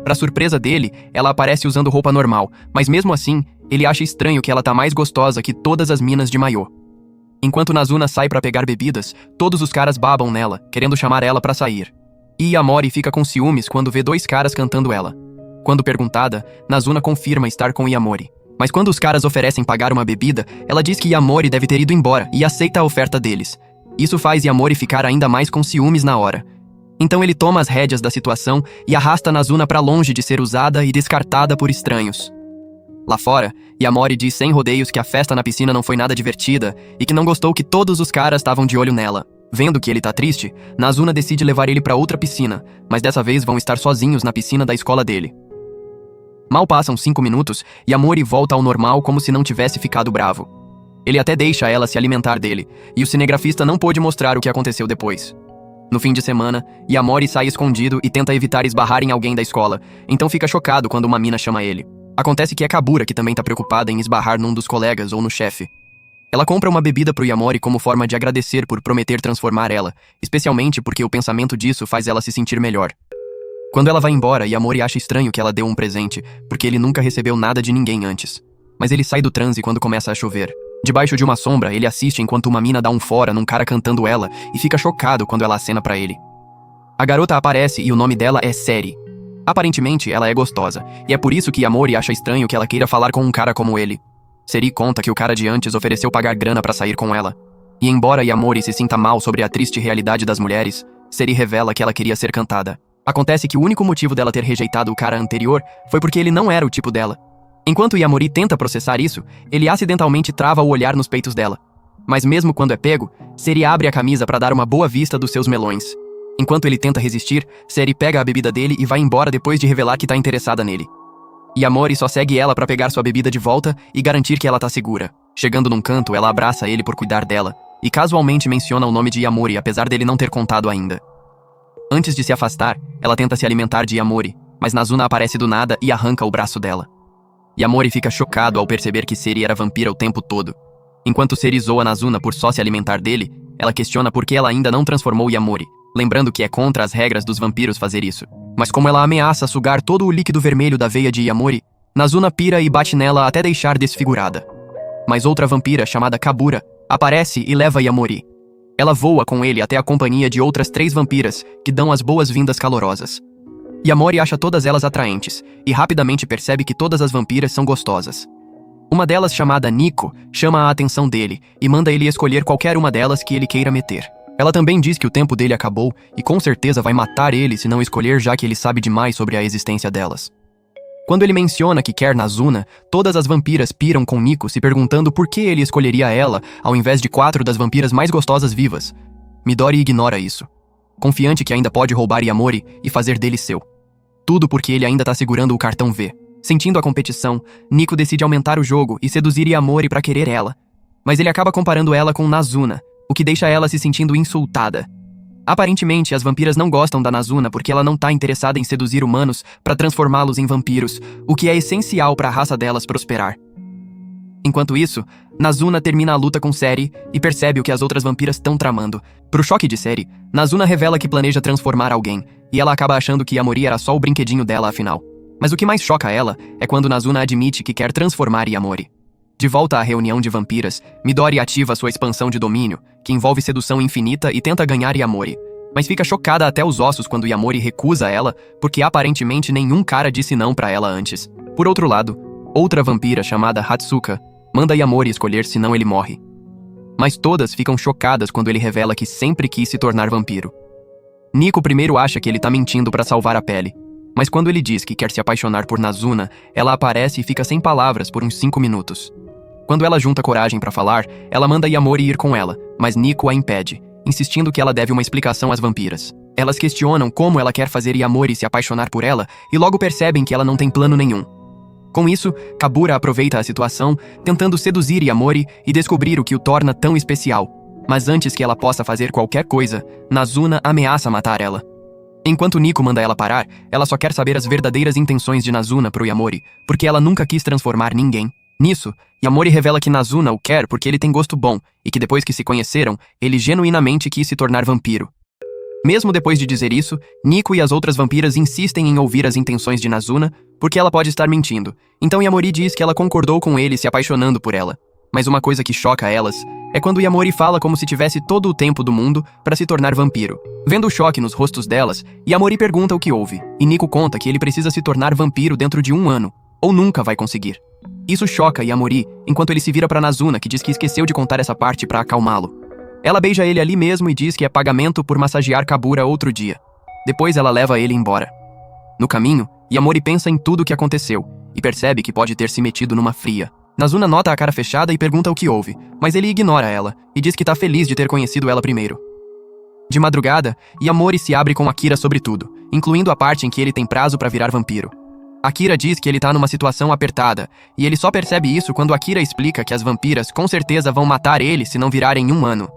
Pra surpresa dele, ela aparece usando roupa normal, mas mesmo assim, ele acha estranho que ela tá mais gostosa que todas as minas de maiô. Enquanto Nazuna sai pra pegar bebidas, todos os caras babam nela, querendo chamar ela pra sair. E Yamori fica com ciúmes quando vê dois caras cantando ela. Quando perguntada, Nazuna confirma estar com Yamori. Mas quando os caras oferecem pagar uma bebida, ela diz que Yamori deve ter ido embora e aceita a oferta deles. Isso faz Yamori ficar ainda mais com ciúmes na hora. Então ele toma as rédeas da situação e arrasta Nazuna pra longe de ser usada e descartada por estranhos. Lá fora, Yamori diz sem rodeios que a festa na piscina não foi nada divertida e que não gostou que todos os caras estavam de olho nela. Vendo que ele tá triste, Nazuna decide levar ele pra outra piscina, mas dessa vez vão estar sozinhos na piscina da escola dele. Mal passam 5 minutos, Yamori volta ao normal como se não tivesse ficado bravo. Ele até deixa ela se alimentar dele, e o cinegrafista não pôde mostrar o que aconteceu depois. No fim de semana, Yamori sai escondido e tenta evitar esbarrar em alguém da escola, então fica chocado quando uma mina chama ele. Acontece que é Kabura que também tá preocupada em esbarrar num dos colegas ou no chefe. Ela compra uma bebida pro Yamori como forma de agradecer por prometer transformar ela, especialmente porque o pensamento disso faz ela se sentir melhor. Quando ela vai embora, Yamori acha estranho que ela deu um presente, porque ele nunca recebeu nada de ninguém antes. Mas ele sai do transe quando começa a chover. Debaixo de uma sombra, ele assiste enquanto uma mina dá um fora num cara cantando ela e fica chocado quando ela acena pra ele. A garota aparece e o nome dela é Seri. Aparentemente, ela é gostosa, e é por isso que Yamori acha estranho que ela queira falar com um cara como ele. Seri conta que o cara de antes ofereceu pagar grana pra sair com ela. E embora Yamori se sinta mal sobre a triste realidade das mulheres, Seri revela que ela queria ser cantada. Acontece que o único motivo dela ter rejeitado o cara anterior foi porque ele não era o tipo dela. Enquanto Yamori tenta processar isso, ele acidentalmente trava o olhar nos peitos dela. Mas mesmo quando é pego, Seri abre a camisa pra dar uma boa vista dos seus melões. Enquanto ele tenta resistir, Seri pega a bebida dele e vai embora depois de revelar que tá interessada nele. Yamori só segue ela pra pegar sua bebida de volta e garantir que ela tá segura. Chegando num canto, ela abraça ele por cuidar dela, e casualmente menciona o nome de Yamori, apesar dele não ter contado ainda. Antes de se afastar, ela tenta se alimentar de Yamori, mas Nazuna aparece do nada e arranca o braço dela. Yamori fica chocado ao perceber que Seri era vampira o tempo todo. Enquanto Seri zoa Nazuna por só se alimentar dele, ela questiona por que ela ainda não transformou Yamori, lembrando que é contra as regras dos vampiros fazer isso. Mas como ela ameaça sugar todo o líquido vermelho da veia de Yamori, Nazuna pira e bate nela até deixar desfigurada. Mas outra vampira, chamada Kabura, aparece e leva Yamori. Ela voa com ele até a companhia de outras 3 vampiras, que dão as boas-vindas calorosas. Yamori acha todas elas atraentes, e rapidamente percebe que todas as vampiras são gostosas. Uma delas, chamada Nico, chama a atenção dele, e manda ele escolher qualquer uma delas que ele queira meter. Ela também diz que o tempo dele acabou, e com certeza vai matar ele se não escolher, já que ele sabe demais sobre a existência delas. Quando ele menciona que quer Nazuna, todas as vampiras piram com Nico, se perguntando por que ele escolheria ela, ao invés de 4 das vampiras mais gostosas vivas. Midori ignora isso, confiante que ainda pode roubar Yamori e fazer dele seu. Tudo porque ele ainda tá segurando o cartão V. Sentindo a competição, Nico decide aumentar o jogo e seduzir Yamori pra querer ela. Mas ele acaba comparando ela com Nazuna, o que deixa ela se sentindo insultada. Aparentemente, as vampiras não gostam da Nazuna porque ela não tá interessada em seduzir humanos pra transformá-los em vampiros, o que é essencial pra raça delas prosperar. Enquanto isso, Nazuna termina a luta com Seri e percebe o que as outras vampiras estão tramando. Pro choque de Seri, Nazuna revela que planeja transformar alguém, e ela acaba achando que Yamori era só o brinquedinho dela afinal. Mas o que mais choca ela é quando Nazuna admite que quer transformar Yamori. De volta à reunião de vampiras, Midori ativa sua expansão de domínio, que envolve sedução infinita e tenta ganhar Yamori. Mas fica chocada até os ossos quando Yamori recusa ela, porque aparentemente nenhum cara disse não pra ela antes. Por outro lado, outra vampira chamada Hatsuka manda Yamori escolher senão ele morre. Mas todas ficam chocadas quando ele revela que sempre quis se tornar vampiro. Nico primeiro acha que ele tá mentindo pra salvar a pele, mas quando ele diz que quer se apaixonar por Nazuna, ela aparece e fica sem palavras por uns 5 minutos. Quando ela junta coragem pra falar, ela manda Yamori ir com ela, mas Nico a impede, insistindo que ela deve uma explicação às vampiras. Elas questionam como ela quer fazer Yamori se apaixonar por ela e logo percebem que ela não tem plano nenhum. Com isso, Kabura aproveita a situação, tentando seduzir Yamori e descobrir o que o torna tão especial. Mas antes que ela possa fazer qualquer coisa, Nazuna ameaça matar ela. Enquanto Nico manda ela parar, ela só quer saber as verdadeiras intenções de Nazuna pro Yamori, porque ela nunca quis transformar ninguém. Nisso, Yamori revela que Nazuna o quer porque ele tem gosto bom, e que depois que se conheceram, ele genuinamente quis se tornar vampiro. Mesmo depois de dizer isso, Nico e as outras vampiras insistem em ouvir as intenções de Nazuna, porque ela pode estar mentindo. Então Yamori diz que ela concordou com ele se apaixonando por ela. Mas uma coisa que choca elas é quando Yamori fala como se tivesse todo o tempo do mundo para se tornar vampiro. Vendo o choque nos rostos delas, Yamori pergunta o que houve, e Nico conta que ele precisa se tornar vampiro dentro de 1 ano, ou nunca vai conseguir. Isso choca Yamori, enquanto ele se vira para Nazuna, que diz que esqueceu de contar essa parte para acalmá-lo. Ela beija ele ali mesmo e diz que é pagamento por massagear Kabura outro dia. Depois ela leva ele embora. No caminho, Yamori pensa em tudo o que aconteceu, e percebe que pode ter se metido numa fria. Nazuna nota a cara fechada e pergunta o que houve, mas ele ignora ela, e diz que tá feliz de ter conhecido ela primeiro. De madrugada, Yamori se abre com Akira sobre tudo, incluindo a parte em que ele tem prazo para virar vampiro. Akira diz que ele tá numa situação apertada, e ele só percebe isso quando Akira explica que as vampiras com certeza vão matar ele se não virarem em 1 ano.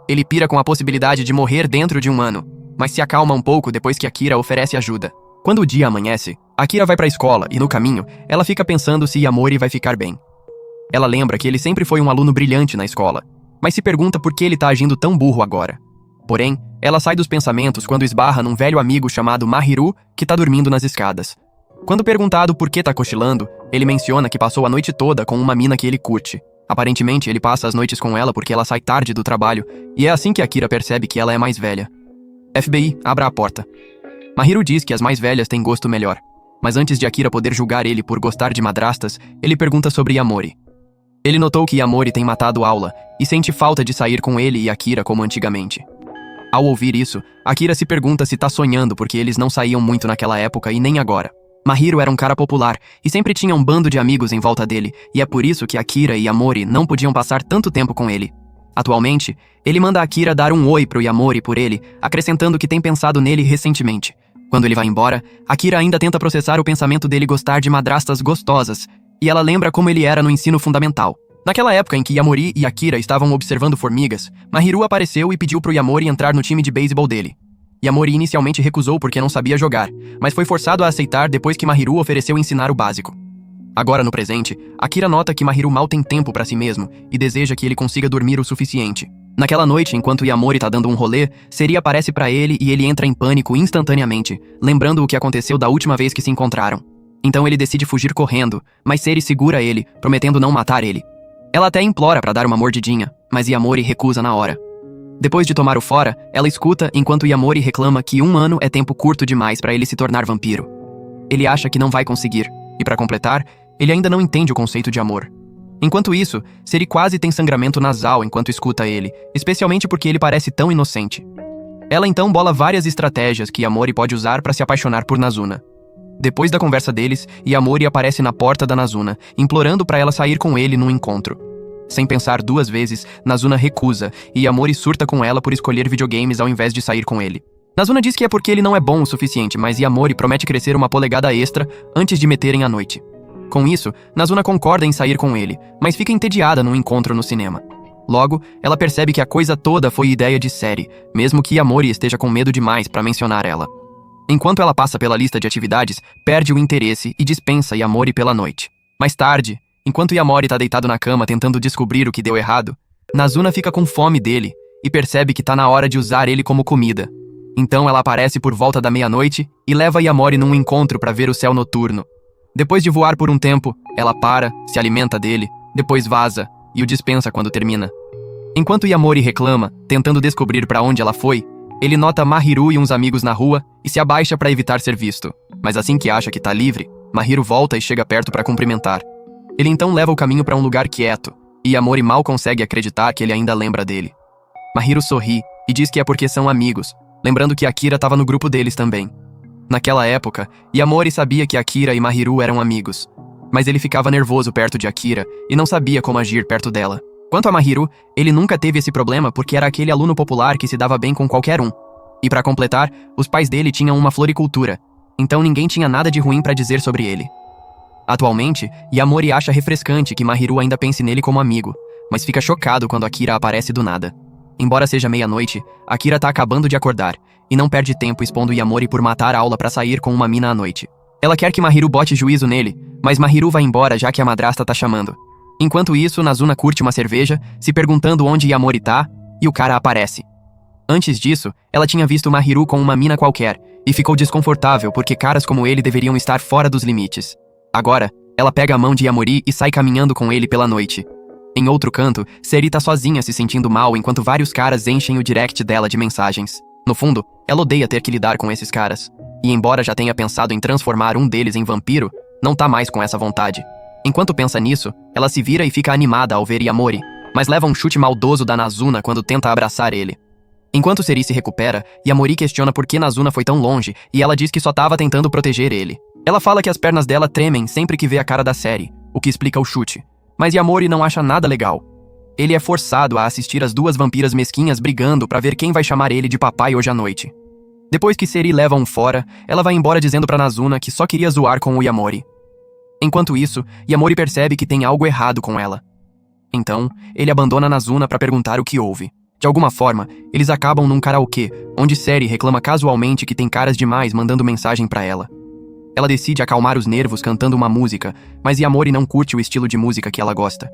Ele pira com a possibilidade de morrer dentro de 1 ano, mas se acalma um pouco depois que Akira oferece ajuda. Quando o dia amanhece, Akira vai pra escola e no caminho, ela fica pensando se Yamori vai ficar bem. Ela lembra que ele sempre foi um aluno brilhante na escola, mas se pergunta por que ele tá agindo tão burro agora. Porém, ela sai dos pensamentos quando esbarra num velho amigo chamado Mahiru, que tá dormindo nas escadas. Quando perguntado por que tá cochilando, ele menciona que passou a noite toda com uma mina que ele curte. Aparentemente, ele passa as noites com ela porque ela sai tarde do trabalho, e é assim que Akira percebe que ela é mais velha. FBI, abra a porta. Mahiru diz que as mais velhas têm gosto melhor, mas antes de Akira poder julgar ele por gostar de madrastas, ele pergunta sobre Yamori. Ele notou que Yamori tem matado Aula, e sente falta de sair com ele e Akira como antigamente. Ao ouvir isso, Akira se pergunta se tá sonhando porque eles não saíam muito naquela época e nem agora. Mahiru era um cara popular, e sempre tinha um bando de amigos em volta dele, e é por isso que Akira e Yamori não podiam passar tanto tempo com ele. Atualmente, ele manda Akira dar um oi pro Yamori por ele, acrescentando que tem pensado nele recentemente. Quando ele vai embora, Akira ainda tenta processar o pensamento dele gostar de madrastas gostosas, e ela lembra como ele era no ensino fundamental. Naquela época em que Yamori e Akira estavam observando formigas, Mahiru apareceu e pediu pro Yamori entrar no time de beisebol dele. Yamori inicialmente recusou porque não sabia jogar, mas foi forçado a aceitar depois que Mahiru ofereceu ensinar o básico. Agora no presente, Akira nota que Mahiru mal tem tempo pra si mesmo e deseja que ele consiga dormir o suficiente. Naquela noite, enquanto Yamori tá dando um rolê, Seri aparece pra ele e ele entra em pânico instantaneamente, lembrando o que aconteceu da última vez que se encontraram. Então ele decide fugir correndo, mas Seri segura ele, prometendo não matar ele. Ela até implora pra dar uma mordidinha, mas Yamori recusa na hora. Depois de tomar o fora, ela escuta enquanto Yamori reclama que 1 ano é tempo curto demais pra ele se tornar vampiro. Ele acha que não vai conseguir, e pra completar, ele ainda não entende o conceito de amor. Enquanto isso, Seri quase tem sangramento nasal enquanto escuta ele, especialmente porque ele parece tão inocente. Ela então bola várias estratégias que Yamori pode usar pra se apaixonar por Nazuna. Depois da conversa deles, Yamori aparece na porta da Nazuna, implorando pra ela sair com ele num encontro. Sem pensar 2 vezes, Nazuna recusa, e Yamori surta com ela por escolher videogames ao invés de sair com ele. Nazuna diz que é porque ele não é bom o suficiente, mas Yamori promete crescer uma polegada extra antes de meterem à noite. Com isso, Nazuna concorda em sair com ele, mas fica entediada num encontro no cinema. Logo, ela percebe que a coisa toda foi ideia de Seri, mesmo que Yamori esteja com medo demais pra mencionar ela. Enquanto ela passa pela lista de atividades, perde o interesse e dispensa Yamori pela noite. Mais tarde, enquanto Yamori tá deitado na cama tentando descobrir o que deu errado, Nazuna fica com fome dele e percebe que tá na hora de usar ele como comida. Então ela aparece por volta da meia-noite e leva Yamori num encontro pra ver o céu noturno. Depois de voar por um tempo, ela para, se alimenta dele, depois vaza e o dispensa quando termina. Enquanto Yamori reclama, tentando descobrir pra onde ela foi, ele nota Mahiru e uns amigos na rua e se abaixa pra evitar ser visto. Mas assim que acha que tá livre, Mahiru volta e chega perto pra cumprimentar. Ele então leva o caminho pra um lugar quieto, e Yamori mal consegue acreditar que ele ainda lembra dele. Mahiru sorri e diz que é porque são amigos, lembrando que Akira tava no grupo deles também. Naquela época, Yamori sabia que Akira e Mahiru eram amigos, mas ele ficava nervoso perto de Akira e não sabia como agir perto dela. Quanto a Mahiru, ele nunca teve esse problema porque era aquele aluno popular que se dava bem com qualquer um. E pra completar, os pais dele tinham uma floricultura, então ninguém tinha nada de ruim pra dizer sobre ele. Atualmente, Yamori acha refrescante que Mahiru ainda pense nele como amigo, mas fica chocado quando Akira aparece do nada. Embora seja meia-noite, Akira tá acabando de acordar, e não perde tempo expondo Yamori por matar a aula pra sair com uma mina à noite. Ela quer que Mahiru bote juízo nele, mas Mahiru vai embora já que a madrasta tá chamando. Enquanto isso, Nazuna curte uma cerveja, se perguntando onde Yamori tá, e o cara aparece. Antes disso, ela tinha visto Mahiru com uma mina qualquer, e ficou desconfortável porque caras como ele deveriam estar fora dos limites. Agora, ela pega a mão de Yamori e sai caminhando com ele pela noite. Em outro canto, Seri tá sozinha se sentindo mal enquanto vários caras enchem o direct dela de mensagens. No fundo, ela odeia ter que lidar com esses caras. E embora já tenha pensado em transformar um deles em vampiro, não tá mais com essa vontade. Enquanto pensa nisso, ela se vira e fica animada ao ver Yamori, mas leva um chute maldoso da Nazuna quando tenta abraçar ele. Enquanto Seri se recupera, Yamori questiona por que Nazuna foi tão longe e ela diz que só tava tentando proteger ele. Ela fala que as pernas dela tremem sempre que vê a cara da Seri, o que explica o chute. Mas Yamori não acha nada legal. Ele é forçado a assistir as duas vampiras mesquinhas brigando pra ver quem vai chamar ele de papai hoje à noite. Depois que Seri leva um fora, ela vai embora dizendo pra Nazuna que só queria zoar com o Yamori. Enquanto isso, Yamori percebe que tem algo errado com ela. Então, ele abandona Nazuna pra perguntar o que houve. De alguma forma, eles acabam num karaokê, onde Seri reclama casualmente que tem caras demais mandando mensagem pra ela. Ela decide acalmar os nervos cantando uma música, mas Yamori não curte o estilo de música que ela gosta.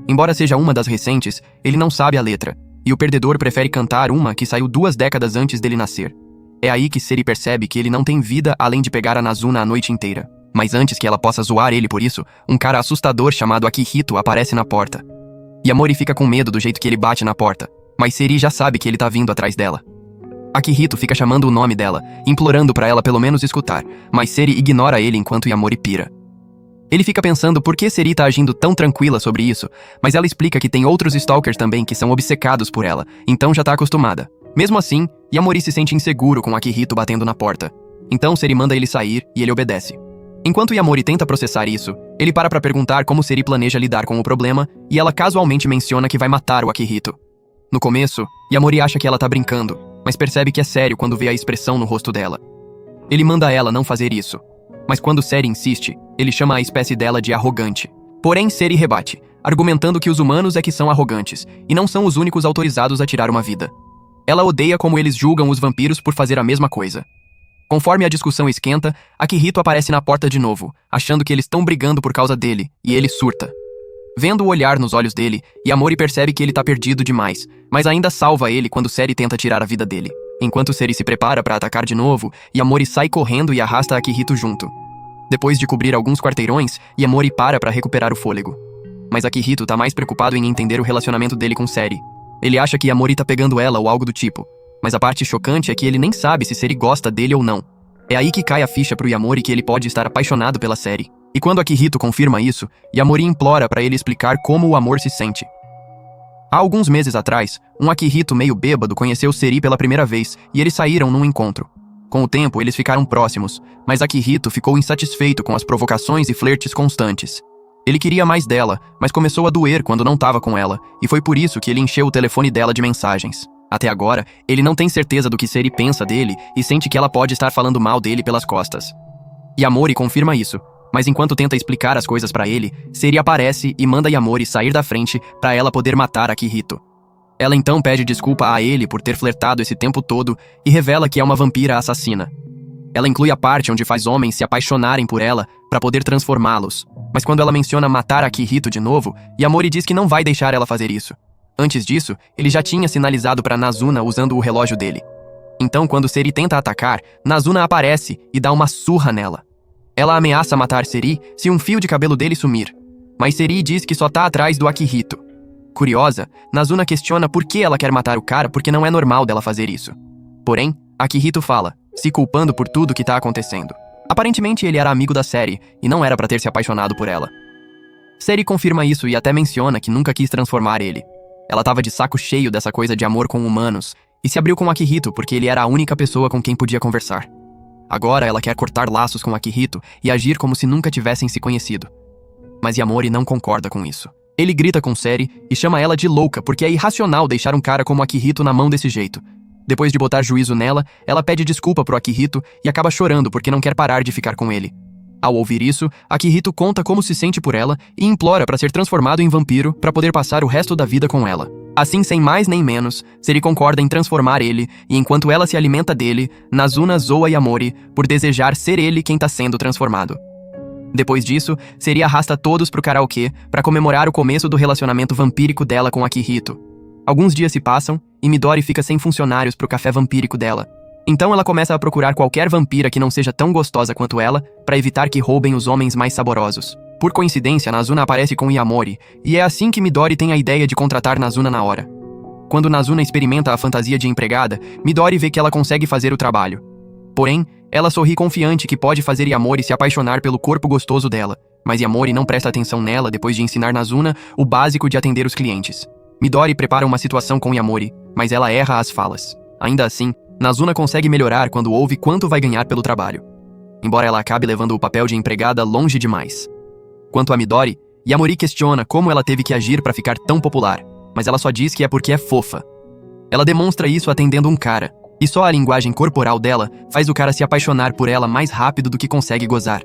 Embora seja uma das recentes, ele não sabe a letra, e o perdedor prefere cantar uma que saiu 2 décadas antes dele nascer. É aí que Seri percebe que ele não tem vida além de pegar a Nazuna a noite inteira. Mas antes que ela possa zoar ele por isso, um cara assustador chamado Akihito aparece na porta. Yamori fica com medo do jeito que ele bate na porta, mas Seri já sabe que ele tá vindo atrás dela. Akihito fica chamando o nome dela, implorando pra ela pelo menos escutar, mas Seri ignora ele enquanto Yamori pira. Ele fica pensando por que Seri tá agindo tão tranquila sobre isso, mas ela explica que tem outros stalkers também que são obcecados por ela, então já tá acostumada. Mesmo assim, Yamori se sente inseguro com Akihito batendo na porta. Então Seri manda ele sair e ele obedece. Enquanto Yamori tenta processar isso, ele para pra perguntar como Seri planeja lidar com o problema e ela casualmente menciona que vai matar o Akihito. No começo, Yamori acha que ela tá brincando, mas percebe que é sério quando vê a expressão no rosto dela. Ele manda ela não fazer isso, mas quando Seri insiste, ele chama a espécie dela de arrogante. Porém, Seri rebate, argumentando que os humanos é que são arrogantes, e não são os únicos autorizados a tirar uma vida. Ela odeia como eles julgam os vampiros por fazer a mesma coisa. Conforme a discussão esquenta, Akihito aparece na porta de novo, achando que eles estão brigando por causa dele, e ele surta. Vendo o olhar nos olhos dele, Yamori percebe que ele tá perdido demais, mas ainda salva ele quando Seri tenta tirar a vida dele. Enquanto Seri se prepara para atacar de novo, Yamori sai correndo e arrasta Akihito junto. Depois de cobrir alguns quarteirões, Yamori para recuperar o fôlego. Mas Akihito tá mais preocupado em entender o relacionamento dele com Seri. Ele acha que Yamori tá pegando ela ou algo do tipo, mas a parte chocante é que ele nem sabe se Seri gosta dele ou não. É aí que cai a ficha pro Yamori que ele pode estar apaixonado pela Seri. E quando Akihito confirma isso, Yamori implora pra ele explicar como o amor se sente. Há alguns meses atrás, um Akihito meio bêbado conheceu Seri pela primeira vez e eles saíram num encontro. Com o tempo, eles ficaram próximos, mas Akihito ficou insatisfeito com as provocações e flertes constantes. Ele queria mais dela, mas começou a doer quando não tava com ela, e foi por isso que ele encheu o telefone dela de mensagens. Até agora, ele não tem certeza do que Seri pensa dele e sente que ela pode estar falando mal dele pelas costas. Yamori confirma isso, mas enquanto tenta explicar as coisas pra ele, Seri aparece e manda Yamori sair da frente pra ela poder matar Akihito. Ela então pede desculpa a ele por ter flertado esse tempo todo e revela que é uma vampira assassina. Ela inclui a parte onde faz homens se apaixonarem por ela pra poder transformá-los, mas quando ela menciona matar Akihito de novo, Yamori diz que não vai deixar ela fazer isso. Antes disso, ele já tinha sinalizado pra Nazuna usando o relógio dele. Então, quando Seri tenta atacar, Nazuna aparece e dá uma surra nela. Ela ameaça matar Seri se um fio de cabelo dele sumir, mas Seri diz que só tá atrás do Akihito. Curiosa, Nazuna questiona por que ela quer matar o cara porque não é normal dela fazer isso. Porém, Akihito fala, se culpando por tudo que tá acontecendo. Aparentemente ele era amigo da Seri e não era pra ter se apaixonado por ela. Seri confirma isso e até menciona que nunca quis transformar ele. Ela tava de saco cheio dessa coisa de amor com humanos e se abriu com Akihito porque ele era a única pessoa com quem podia conversar. Agora ela quer cortar laços com Akihito e agir como se nunca tivessem se conhecido. Mas Yamori não concorda com isso. Ele grita com Seri e chama ela de louca porque é irracional deixar um cara como Akihito na mão desse jeito. Depois de botar juízo nela, ela pede desculpa pro Akihito e acaba chorando porque não quer parar de ficar com ele. Ao ouvir isso, Akihito conta como se sente por ela e implora pra ser transformado em vampiro pra poder passar o resto da vida com ela. Assim, sem mais nem menos, Seri concorda em transformar ele e enquanto ela se alimenta dele, Nazuna zoa Yamori por desejar ser ele quem tá sendo transformado. Depois disso, Seri arrasta todos pro karaokê pra comemorar o começo do relacionamento vampírico dela com Akihito. Alguns dias se passam e Midori fica sem funcionários pro café vampírico dela. Então ela começa a procurar qualquer vampira que não seja tão gostosa quanto ela, pra evitar que roubem os homens mais saborosos. Por coincidência, Nazuna aparece com Yamori, e é assim que Midori tem a ideia de contratar Nazuna na hora. Quando Nazuna experimenta a fantasia de empregada, Midori vê que ela consegue fazer o trabalho. Porém, ela sorri confiante que pode fazer Yamori se apaixonar pelo corpo gostoso dela, mas Yamori não presta atenção nela depois de ensinar Nazuna o básico de atender os clientes. Midori prepara uma situação com Yamori, mas ela erra as falas. Ainda assim, Nazuna consegue melhorar quando ouve quanto vai ganhar pelo trabalho, embora ela acabe levando o papel de empregada longe demais. Quanto a Midori, Yamori questiona como ela teve que agir para ficar tão popular, mas ela só diz que é porque é fofa. Ela demonstra isso atendendo um cara, e só a linguagem corporal dela faz o cara se apaixonar por ela mais rápido do que consegue gozar.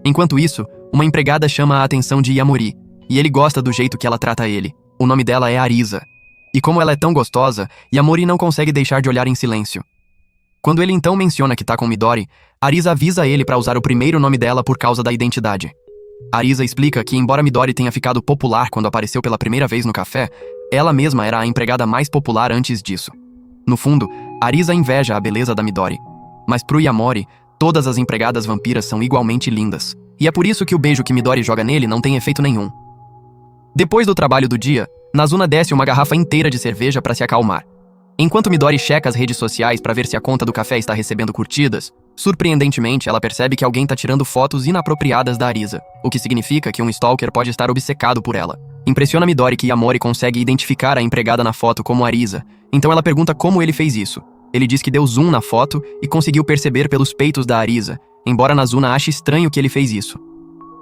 Enquanto isso, uma empregada chama a atenção de Yamori, e ele gosta do jeito que ela trata ele. O nome dela é Arisa. E como ela é tão gostosa, Yamori não consegue deixar de olhar em silêncio. Quando ele então menciona que tá com Midori, Arisa avisa ele para usar o primeiro nome dela por causa da identidade. Arisa explica que, embora Midori tenha ficado popular quando apareceu pela primeira vez no café, ela mesma era a empregada mais popular antes disso. No fundo, Arisa inveja a beleza da Midori. Mas pro Yamori, todas as empregadas vampiras são igualmente lindas. E é por isso que o beijo que Midori joga nele não tem efeito nenhum. Depois do trabalho do dia, Nazuna desce uma garrafa inteira de cerveja para se acalmar. Enquanto Midori checa as redes sociais para ver se a conta do café está recebendo curtidas, surpreendentemente ela percebe que alguém está tirando fotos inapropriadas da Arisa, o que significa que um stalker pode estar obcecado por ela. Impressiona Midori que Yamori consegue identificar a empregada na foto como Arisa, então ela pergunta como ele fez isso. Ele diz que deu zoom na foto e conseguiu perceber pelos peitos da Arisa, embora Nazuna ache estranho que ele fez isso.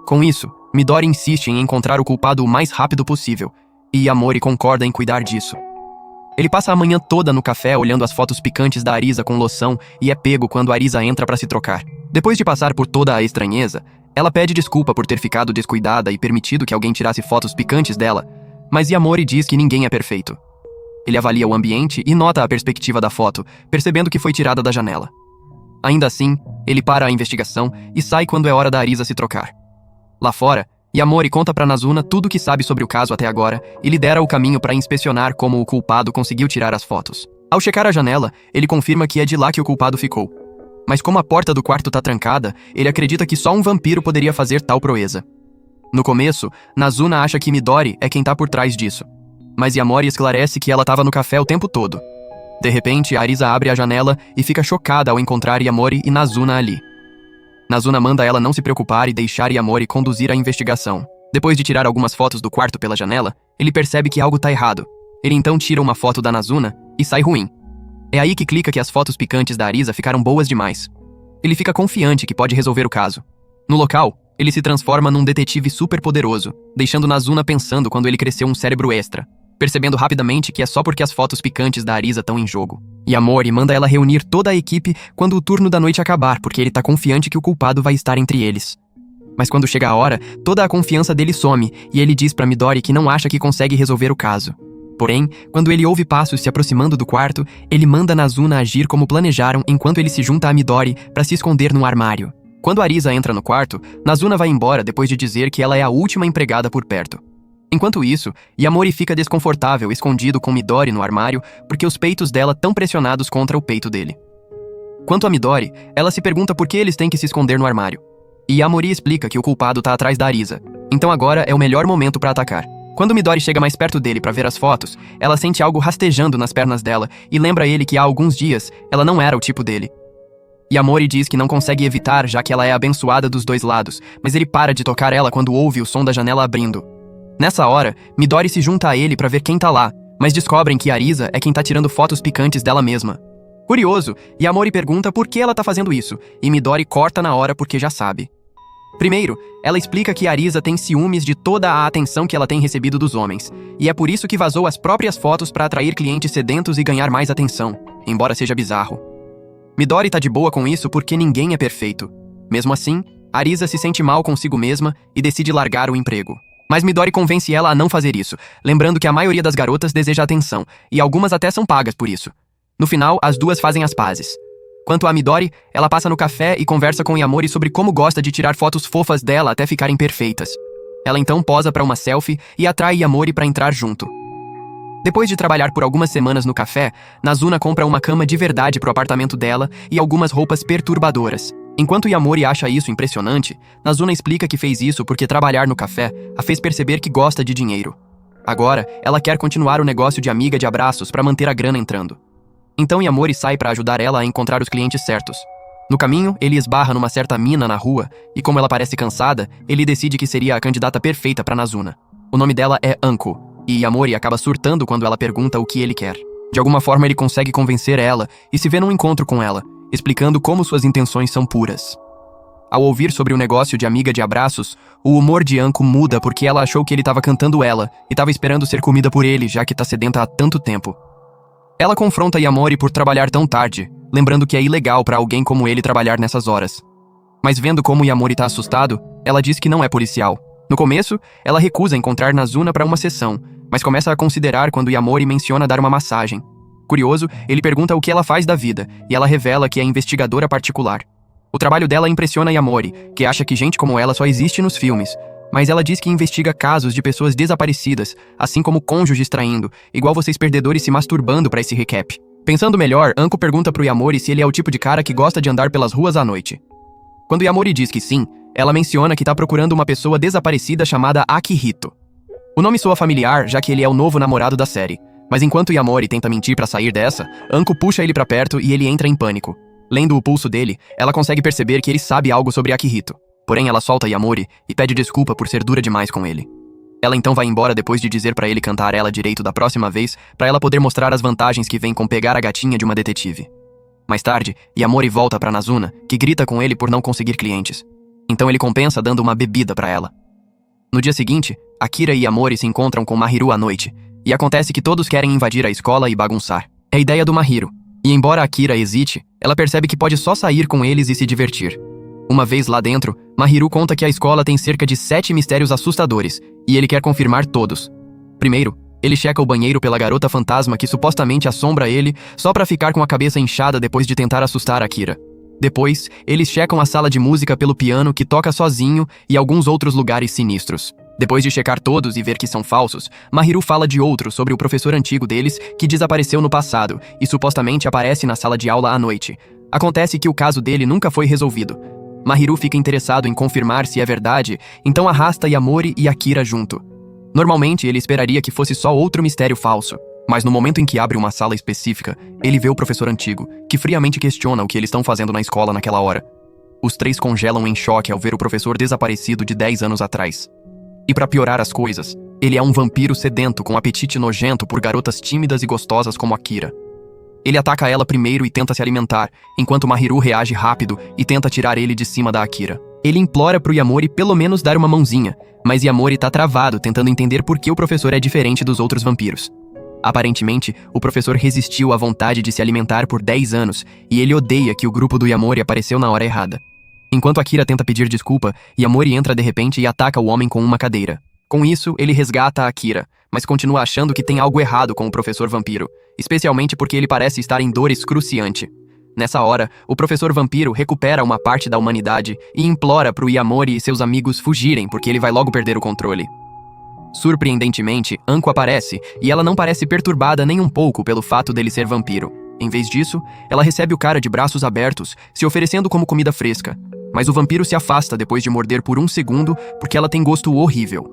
Com isso, Midori insiste em encontrar o culpado o mais rápido possível, e Yamori concorda em cuidar disso. Ele passa a manhã toda no café olhando as fotos picantes da Arisa com loção e é pego quando Arisa entra para se trocar. Depois de passar por toda a estranheza, ela pede desculpa por ter ficado descuidada e permitido que alguém tirasse fotos picantes dela, mas Yamori diz que ninguém é perfeito. Ele avalia o ambiente e nota a perspectiva da foto, percebendo que foi tirada da janela. Ainda assim, ele para a investigação e sai quando é hora da Arisa se trocar. Lá fora, Yamori conta pra Nazuna tudo o que sabe sobre o caso até agora e lidera o caminho para inspecionar como o culpado conseguiu tirar as fotos. Ao checar a janela, ele confirma que é de lá que o culpado ficou. Mas como a porta do quarto tá trancada, ele acredita que só um vampiro poderia fazer tal proeza. No começo, Nazuna acha que Midori é quem tá por trás disso. Mas Yamori esclarece que ela tava no café o tempo todo. De repente, Arisa abre a janela e fica chocada ao encontrar Yamori e Nazuna ali. Nazuna manda ela não se preocupar e deixar Yamori conduzir a investigação. Depois de tirar algumas fotos do quarto pela janela, ele percebe que algo tá errado. Ele então tira uma foto da Nazuna e sai ruim. É aí que clica que as fotos picantes da Arisa ficaram boas demais. Ele fica confiante que pode resolver o caso. No local, ele se transforma num detetive super poderoso, deixando Nazuna pensando quando ele cresceu um cérebro extra, percebendo rapidamente que é só porque as fotos picantes da Arisa estão em jogo. Yamori manda ela reunir toda a equipe quando o turno da noite acabar, porque ele tá confiante que o culpado vai estar entre eles. Mas quando chega a hora, toda a confiança dele some e ele diz pra Midori que não acha que consegue resolver o caso. Porém, quando ele ouve passos se aproximando do quarto, ele manda Nazuna agir como planejaram enquanto ele se junta a Midori pra se esconder num armário. Quando Arisa entra no quarto, Nazuna vai embora depois de dizer que ela é a última empregada por perto. Enquanto isso, Yamori fica desconfortável escondido com Midori no armário porque os peitos dela estão pressionados contra o peito dele. Quanto a Midori, ela se pergunta por que eles têm que se esconder no armário. E Yamori explica que o culpado tá atrás da Arisa, então agora é o melhor momento para atacar. Quando Midori chega mais perto dele para ver as fotos, ela sente algo rastejando nas pernas dela e lembra ele que há alguns dias ela não era o tipo dele. Yamori diz que não consegue evitar já que ela é abençoada dos dois lados, mas ele para de tocar ela quando ouve o som da janela abrindo. Nessa hora, Midori se junta a ele pra ver quem tá lá, mas descobrem que Arisa é quem tá tirando fotos picantes dela mesma. Curioso, Yamori pergunta por que ela tá fazendo isso, e Midori corta na hora porque já sabe. Primeiro, ela explica que Arisa tem ciúmes de toda a atenção que ela tem recebido dos homens, e é por isso que vazou as próprias fotos pra atrair clientes sedentos e ganhar mais atenção, embora seja bizarro. Midori tá de boa com isso porque ninguém é perfeito. Mesmo assim, Arisa se sente mal consigo mesma e decide largar o emprego. Mas Midori convence ela a não fazer isso, lembrando que a maioria das garotas deseja atenção, e algumas até são pagas por isso. No final, as duas fazem as pazes. Quanto a Midori, ela passa no café e conversa com Yamori sobre como gosta de tirar fotos fofas dela até ficarem perfeitas. Ela então posa para uma selfie e atrai Yamori para entrar junto. Depois de trabalhar por algumas semanas no café, Nazuna compra uma cama de verdade pro apartamento dela e algumas roupas perturbadoras. Enquanto Yamori acha isso impressionante, Nazuna explica que fez isso porque trabalhar no café a fez perceber que gosta de dinheiro. Agora, ela quer continuar o negócio de amiga de abraços para manter a grana entrando. Então Yamori sai para ajudar ela a encontrar os clientes certos. No caminho, ele esbarra numa certa mina na rua e, como ela parece cansada, ele decide que seria a candidata perfeita para Nazuna. O nome dela é Anko, e Yamori acaba surtando quando ela pergunta o que ele quer. De alguma forma ele consegue convencer ela e se vê num encontro com ela, explicando como suas intenções são puras. Ao ouvir sobre o negócio de amiga de abraços, o humor de Anko muda porque ela achou que ele estava cantando ela e estava esperando ser comida por ele, já que tá sedenta há tanto tempo. Ela confronta Yamori por trabalhar tão tarde, lembrando que é ilegal para alguém como ele trabalhar nessas horas. Mas vendo como Yamori tá assustado, ela diz que não é policial. No começo, ela recusa encontrar Nazuna para uma sessão, mas começa a considerar quando Yamori menciona dar uma massagem. Curioso, ele pergunta o que ela faz da vida, e ela revela que é investigadora particular. O trabalho dela impressiona Yamori, que acha que gente como ela só existe nos filmes, mas ela diz que investiga casos de pessoas desaparecidas, assim como cônjuges traindo, igual vocês perdedores se masturbando para esse recap. Pensando melhor, Anko pergunta pro Yamori se ele é o tipo de cara que gosta de andar pelas ruas à noite. Quando Yamori diz que sim, ela menciona que tá procurando uma pessoa desaparecida chamada Akihito. O nome soa familiar, já que ele é o novo namorado da série. Mas enquanto Yamori tenta mentir pra sair dessa, Anko puxa ele pra perto e ele entra em pânico. Lendo o pulso dele, ela consegue perceber que ele sabe algo sobre Akihito. Porém, ela solta Yamori e pede desculpa por ser dura demais com ele. Ela então vai embora depois de dizer pra ele cantar ela direito da próxima vez, pra ela poder mostrar as vantagens que vem com pegar a gatinha de uma detetive. Mais tarde, Yamori volta pra Nazuna, que grita com ele por não conseguir clientes. Então ele compensa dando uma bebida pra ela. No dia seguinte, Akira e Yamori se encontram com Mahiru à noite, e acontece que todos querem invadir a escola e bagunçar. É a ideia do Mahiru, e embora Akira hesite, ela percebe que pode só sair com eles e se divertir. Uma vez lá dentro, Mahiru conta que a escola tem cerca de 7 mistérios assustadores, e ele quer confirmar todos. Primeiro, ele checa o banheiro pela garota fantasma que supostamente assombra ele só pra ficar com a cabeça inchada depois de tentar assustar Akira. Depois, eles checam a sala de música pelo piano que toca sozinho e alguns outros lugares sinistros. Depois de checar todos e ver que são falsos, Mahiru fala de outro sobre o professor antigo deles que desapareceu no passado e supostamente aparece na sala de aula à noite. Acontece que o caso dele nunca foi resolvido. Mahiru fica interessado em confirmar se é verdade, então arrasta Yamori e Akira junto. Normalmente, ele esperaria que fosse só outro mistério falso, mas no momento em que abre uma sala específica, ele vê o professor antigo, que friamente questiona o que eles estão fazendo na escola naquela hora. Os três congelam em choque ao ver o professor desaparecido de 10 anos atrás. E pra piorar as coisas, ele é um vampiro sedento com apetite nojento por garotas tímidas e gostosas como Akira. Ele ataca ela primeiro e tenta se alimentar, enquanto Mahiru reage rápido e tenta tirar ele de cima da Akira. Ele implora pro Yamori pelo menos dar uma mãozinha, mas Yamori tá travado tentando entender por que o professor é diferente dos outros vampiros. Aparentemente, o professor resistiu à vontade de se alimentar por 10 anos e ele odeia que o grupo do Yamori apareceu na hora errada. Enquanto Akira tenta pedir desculpa, Yamori entra de repente e ataca o homem com uma cadeira. Com isso, ele resgata a Akira, mas continua achando que tem algo errado com o professor vampiro, especialmente porque ele parece estar em dor excruciante. Nessa hora, o professor vampiro recupera uma parte da humanidade e implora pro Yamori e seus amigos fugirem porque ele vai logo perder o controle. Surpreendentemente, Anko aparece e ela não parece perturbada nem um pouco pelo fato dele ser vampiro. Em vez disso, ela recebe o cara de braços abertos, se oferecendo como comida fresca. Mas o vampiro se afasta depois de morder por 1 segundo porque ela tem gosto horrível.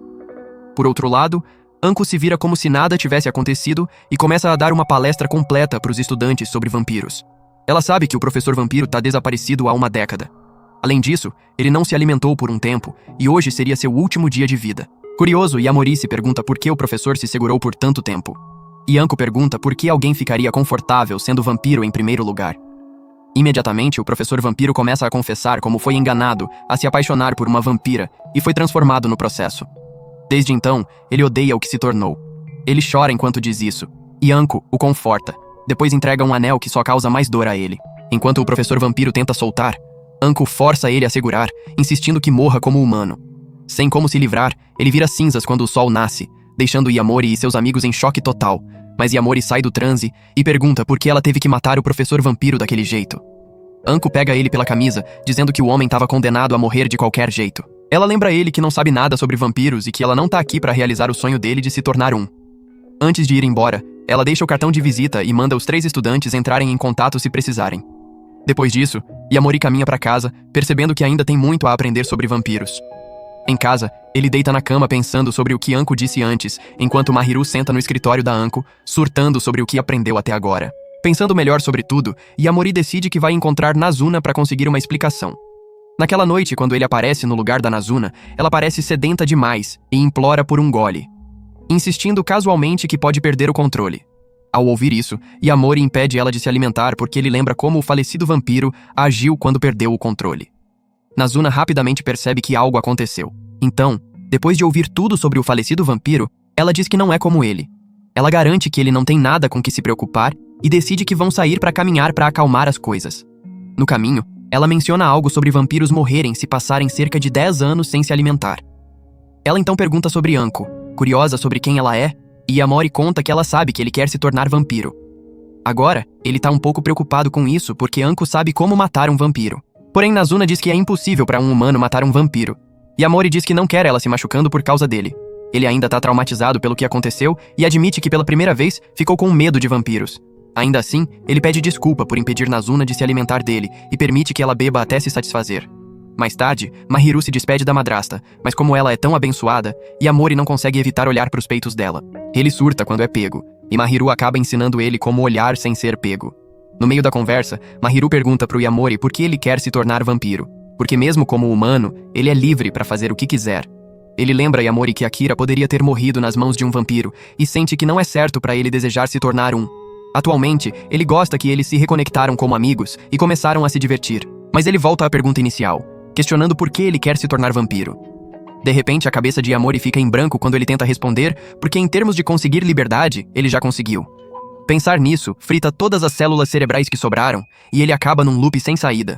Por outro lado, Anko se vira como se nada tivesse acontecido e começa a dar uma palestra completa para os estudantes sobre vampiros. Ela sabe que o professor vampiro está desaparecido há uma década. Além disso, ele não se alimentou por um tempo e hoje seria seu último dia de vida. Curioso, Yamori se pergunta por que o professor se segurou por tanto tempo. E Anko pergunta por que alguém ficaria confortável sendo vampiro em primeiro lugar. Imediatamente, o professor vampiro começa a confessar como foi enganado a se apaixonar por uma vampira e foi transformado no processo. Desde então, ele odeia o que se tornou. Ele chora enquanto diz isso, e Anko o conforta. Depois entrega um anel que só causa mais dor a ele. Enquanto o professor vampiro tenta soltar, Anko força ele a segurar, insistindo que morra como humano. Sem como se livrar, ele vira cinzas quando o sol nasce, deixando Yamori e seus amigos em choque total. Mas Yamori sai do transe e pergunta por que ela teve que matar o professor vampiro daquele jeito. Anko pega ele pela camisa, dizendo que o homem estava condenado a morrer de qualquer jeito. Ela lembra ele que não sabe nada sobre vampiros e que ela não tá aqui para realizar o sonho dele de se tornar um. Antes de ir embora, ela deixa o cartão de visita e manda os 3 estudantes entrarem em contato se precisarem. Depois disso, Yamori caminha para casa, percebendo que ainda tem muito a aprender sobre vampiros. Em casa, ele deita na cama pensando sobre o que Anko disse antes, enquanto Mahiru senta no escritório da Anko, surtando sobre o que aprendeu até agora. Pensando melhor sobre tudo, Yamori decide que vai encontrar Nazuna para conseguir uma explicação. Naquela noite, quando ele aparece no lugar da Nazuna, ela parece sedenta demais e implora por um gole, insistindo casualmente que pode perder o controle. Ao ouvir isso, Yamori impede ela de se alimentar porque ele lembra como o falecido vampiro agiu quando perdeu o controle. Nazuna rapidamente percebe que algo aconteceu. Então, depois de ouvir tudo sobre o falecido vampiro, ela diz que não é como ele. Ela garante que ele não tem nada com que se preocupar e decide que vão sair para caminhar para acalmar as coisas. No caminho, ela menciona algo sobre vampiros morrerem se passarem cerca de 10 anos sem se alimentar. Ela então pergunta sobre Anko, curiosa sobre quem ela é, e Yamori conta que ela sabe que ele quer se tornar vampiro. Agora, ele tá um pouco preocupado com isso porque Anko sabe como matar um vampiro. Porém, Nazuna diz que é impossível para um humano matar um vampiro. Yamori diz que não quer ela se machucando por causa dele. Ele ainda tá traumatizado pelo que aconteceu e admite que pela primeira vez ficou com medo de vampiros. Ainda assim, ele pede desculpa por impedir Nazuna de se alimentar dele e permite que ela beba até se satisfazer. Mais tarde, Mahiru se despede da madrasta, mas como ela é tão abençoada, Yamori não consegue evitar olhar para os peitos dela. Ele surta quando é pego, e Mahiru acaba ensinando ele como olhar sem ser pego. No meio da conversa, Mahiru pergunta pro Yamori por que ele quer se tornar vampiro, porque mesmo como humano, ele é livre para fazer o que quiser. Ele lembra Yamori que Akira poderia ter morrido nas mãos de um vampiro e sente que não é certo para ele desejar se tornar um. Atualmente, ele gosta que eles se reconectaram como amigos e começaram a se divertir, mas ele volta à pergunta inicial, questionando por que ele quer se tornar vampiro. De repente, a cabeça de Yamori fica em branco quando ele tenta responder, porque em termos de conseguir liberdade, ele já conseguiu. Pensar nisso frita todas as células cerebrais que sobraram, e ele acaba num loop sem saída.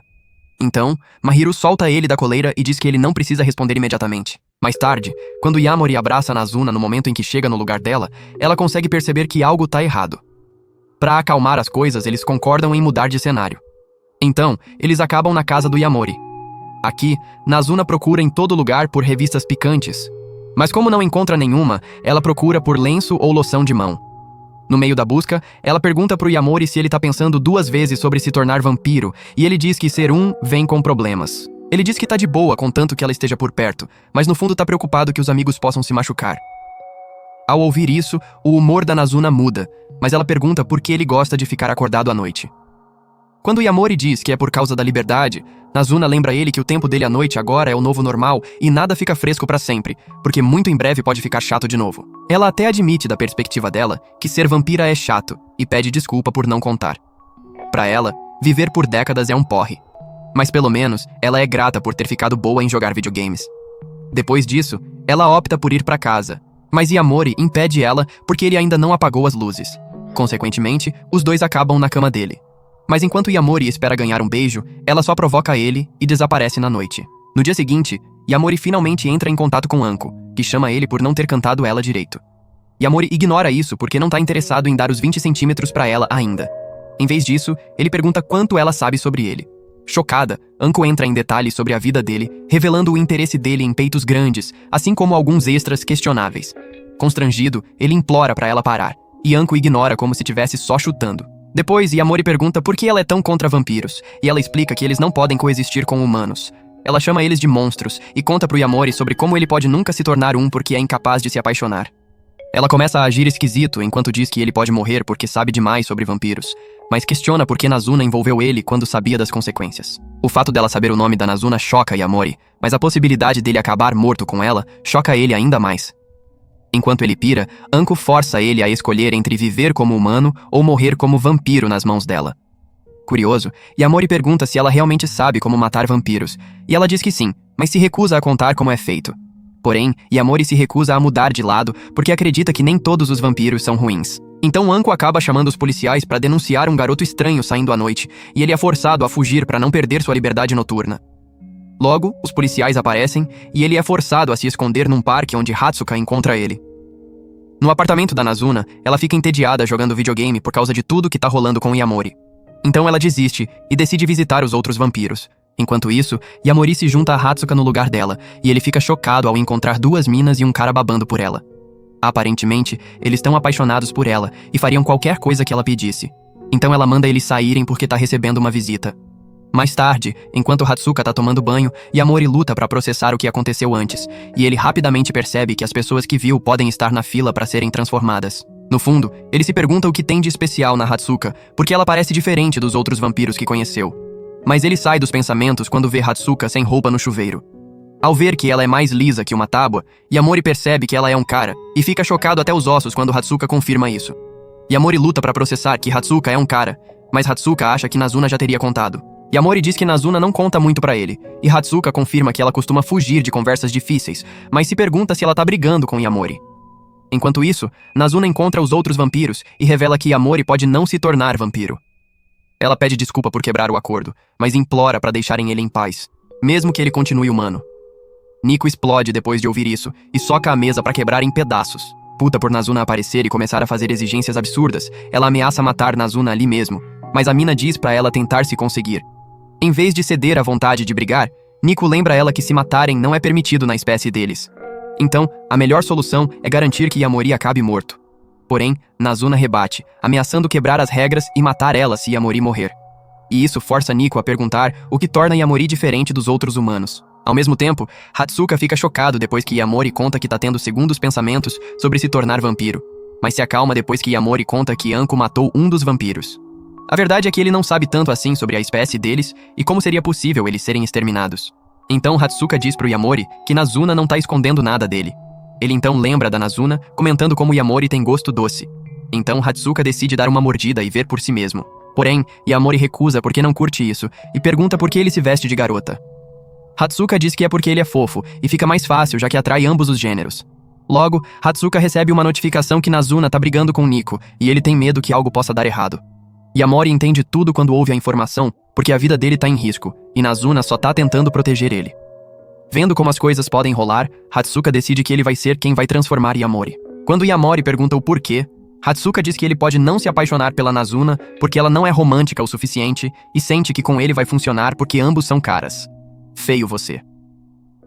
Então, Mahiru solta ele da coleira e diz que ele não precisa responder imediatamente. Mais tarde, quando Yamori abraça Nazuna no momento em que chega no lugar dela, ela consegue perceber que algo tá errado. Para acalmar as coisas, eles concordam em mudar de cenário. Então, eles acabam na casa do Yamori. Aqui, Nazuna procura em todo lugar por revistas picantes. Mas como não encontra nenhuma, ela procura por lenço ou loção de mão. No meio da busca, ela pergunta pro Yamori se ele tá pensando 2 vezes sobre se tornar vampiro, e ele diz que ser um vem com problemas. Ele diz que tá de boa contanto que ela esteja por perto, mas no fundo tá preocupado que os amigos possam se machucar. Ao ouvir isso, o humor da Nazuna muda, mas ela pergunta por que ele gosta de ficar acordado à noite. Quando Yamori diz que é por causa da liberdade, Nazuna lembra ele que o tempo dele à noite agora é o novo normal e nada fica fresco pra sempre, porque muito em breve pode ficar chato de novo. Ela até admite, da perspectiva dela, que ser vampira é chato e pede desculpa por não contar. Pra ela, viver por décadas é um porre. Mas pelo menos, ela é grata por ter ficado boa em jogar videogames. Depois disso, ela opta por ir pra casa, mas Yamori impede ela porque ele ainda não apagou as luzes. Consequentemente, os dois acabam na cama dele. Mas enquanto Yamori espera ganhar um beijo, ela só provoca ele e desaparece na noite. No dia seguinte, Yamori finalmente entra em contato com Anko, que chama ele por não ter cantado ela direito. Yamori ignora isso porque não tá interessado em dar os 20 centímetros pra ela ainda. Em vez disso, ele pergunta quanto ela sabe sobre ele. Chocada, Anko entra em detalhes sobre a vida dele, revelando o interesse dele em peitos grandes, assim como alguns extras questionáveis. Constrangido, ele implora pra ela parar, e Anko ignora como se estivesse só chutando. Depois, Yamori pergunta por que ela é tão contra vampiros, e ela explica que eles não podem coexistir com humanos. Ela chama eles de monstros e conta pro Yamori sobre como ele pode nunca se tornar um porque é incapaz de se apaixonar. Ela começa a agir esquisito enquanto diz que ele pode morrer porque sabe demais sobre vampiros, mas questiona por que Nazuna envolveu ele quando sabia das consequências. O fato dela saber o nome da Nazuna choca Yamori, mas a possibilidade dele acabar morto com ela choca ele ainda mais. Enquanto ele pira, Anko força ele a escolher entre viver como humano ou morrer como vampiro nas mãos dela. Curioso, Yamori pergunta se ela realmente sabe como matar vampiros, e ela diz que sim, mas se recusa a contar como é feito. Porém, Yamori se recusa a mudar de lado porque acredita que nem todos os vampiros são ruins. Então Anko acaba chamando os policiais para denunciar um garoto estranho saindo à noite, e ele é forçado a fugir para não perder sua liberdade noturna. Logo, os policiais aparecem e ele é forçado a se esconder num parque onde Hatsuka encontra ele. No apartamento da Nazuna, ela fica entediada jogando videogame por causa de tudo que tá rolando com Yamori. Então ela desiste e decide visitar os outros vampiros. Enquanto isso, Yamori se junta a Hatsuka no lugar dela, e ele fica chocado ao encontrar 2 minas e um cara babando por ela. Aparentemente, eles estão apaixonados por ela e fariam qualquer coisa que ela pedisse. Então ela manda eles saírem porque tá recebendo uma visita. Mais tarde, enquanto Hatsuka tá tomando banho, Yamori luta pra processar o que aconteceu antes, e ele rapidamente percebe que as pessoas que viu podem estar na fila pra serem transformadas. No fundo, ele se pergunta o que tem de especial na Hatsuka, porque ela parece diferente dos outros vampiros que conheceu. Mas ele sai dos pensamentos quando vê Hatsuka sem roupa no chuveiro. Ao ver que ela é mais lisa que uma tábua, Yamori percebe que ela é um cara, e fica chocado até os ossos quando Hatsuka confirma isso. Yamori luta pra processar que Hatsuka é um cara, mas Hatsuka acha que Nazuna já teria contado. Yamori diz que Nazuna não conta muito pra ele, e Hatsuka confirma que ela costuma fugir de conversas difíceis, mas se pergunta se ela tá brigando com Yamori. Enquanto isso, Nazuna encontra os outros vampiros e revela que Yamori pode não se tornar vampiro. Ela pede desculpa por quebrar o acordo, mas implora pra deixarem ele em paz, mesmo que ele continue humano. Nico explode depois de ouvir isso e soca a mesa pra quebrar em pedaços. Puta por Nazuna aparecer e começar a fazer exigências absurdas, ela ameaça matar Nazuna ali mesmo, mas a mina diz pra ela tentar se conseguir. Em vez de ceder à vontade de brigar, Nico lembra ela que se matarem não é permitido na espécie deles. Então, a melhor solução é garantir que Yamori acabe morto. Porém, Nazuna rebate, ameaçando quebrar as regras e matar ela se Yamori morrer. E isso força Nico a perguntar o que torna Yamori diferente dos outros humanos. Ao mesmo tempo, Hatsuka fica chocado depois que Yamori conta que tá tendo segundos pensamentos sobre se tornar vampiro, mas se acalma depois que Yamori conta que Anko matou um dos vampiros. A verdade é que ele não sabe tanto assim sobre a espécie deles e como seria possível eles serem exterminados. Então Hatsuka diz pro Yamori que Nazuna não tá escondendo nada dele. Ele então lembra da Nazuna, comentando como Yamori tem gosto doce. Então Hatsuka decide dar uma mordida e ver por si mesmo. Porém, Yamori recusa porque não curte isso e pergunta por que ele se veste de garota. Hatsuka diz que é porque ele é fofo e fica mais fácil já que atrai ambos os gêneros. Logo, Hatsuka recebe uma notificação que Nazuna tá brigando com Nico e ele tem medo que algo possa dar errado. Yamori entende tudo quando ouve a informação, porque a vida dele tá em risco, e Nazuna só tá tentando proteger ele. Vendo como as coisas podem rolar, Hatsuka decide que ele vai ser quem vai transformar Yamori. Quando Yamori pergunta o porquê, Hatsuka diz que ele pode não se apaixonar pela Nazuna porque ela não é romântica o suficiente e sente que com ele vai funcionar porque ambos são caras. Feio você.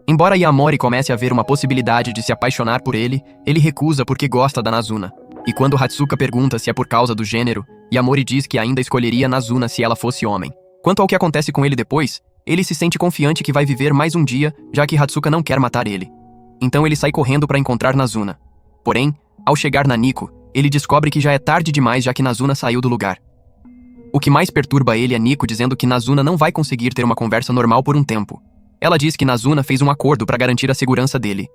Embora Yamori comece a ver uma possibilidade de se apaixonar por ele, ele recusa porque gosta da Nazuna. E quando Hatsuka pergunta se é por causa do gênero, Yamori diz que ainda escolheria Nazuna se ela fosse homem. Quanto ao que acontece com ele depois, ele se sente confiante que vai viver mais um dia, já que Hatsuka não quer matar ele. Então ele sai correndo para encontrar Nazuna. Porém, ao chegar na Nico, ele descobre que já é tarde demais já que Nazuna saiu do lugar. O que mais perturba ele é Nico dizendo que Nazuna não vai conseguir ter uma conversa normal por um tempo. Ela diz que Nazuna fez um acordo para garantir a segurança dele.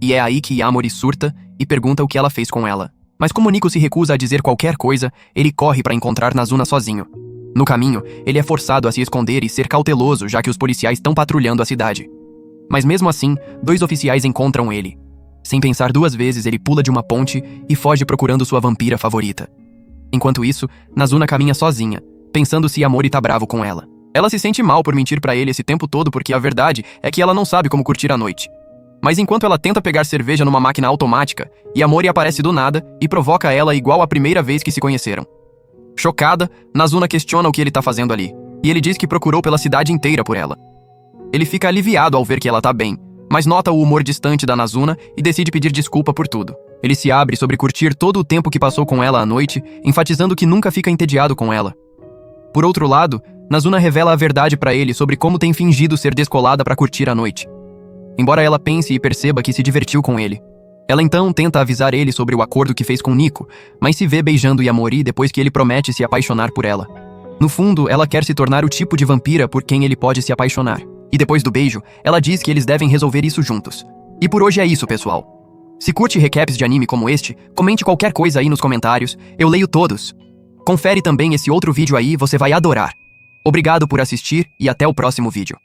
E é aí que Yamori surta e pergunta o que ela fez com ela. Mas como Nico se recusa a dizer qualquer coisa, ele corre para encontrar Nazuna sozinho. No caminho, ele é forçado a se esconder e ser cauteloso já que os policiais estão patrulhando a cidade. Mas mesmo assim, 2 oficiais encontram ele. Sem pensar 2 vezes, ele pula de uma ponte e foge procurando sua vampira favorita. Enquanto isso, Nazuna caminha sozinha, pensando se Yamori tá bravo com ela. Ela se sente mal por mentir pra ele esse tempo todo porque a verdade é que ela não sabe como curtir a noite. Mas enquanto ela tenta pegar cerveja numa máquina automática, Yamori aparece do nada e provoca ela igual a primeira vez que se conheceram. Chocada, Nazuna questiona o que ele tá fazendo ali, e ele diz que procurou pela cidade inteira por ela. Ele fica aliviado ao ver que ela tá bem, mas nota o humor distante da Nazuna e decide pedir desculpa por tudo. Ele se abre sobre curtir todo o tempo que passou com ela à noite, enfatizando que nunca fica entediado com ela. Por outro lado, Nazuna revela a verdade pra ele sobre como tem fingido ser descolada pra curtir a noite. Embora ela pense e perceba que se divertiu com ele. Ela então tenta avisar ele sobre o acordo que fez com Nico, mas se vê beijando Yamori depois que ele promete se apaixonar por ela. No fundo, ela quer se tornar o tipo de vampira por quem ele pode se apaixonar. E depois do beijo, ela diz que eles devem resolver isso juntos. E por hoje é isso, pessoal. Se curte recaps de anime como este, comente qualquer coisa aí nos comentários, eu leio todos. Confere também esse outro vídeo aí, você vai adorar. Obrigado por assistir e até o próximo vídeo.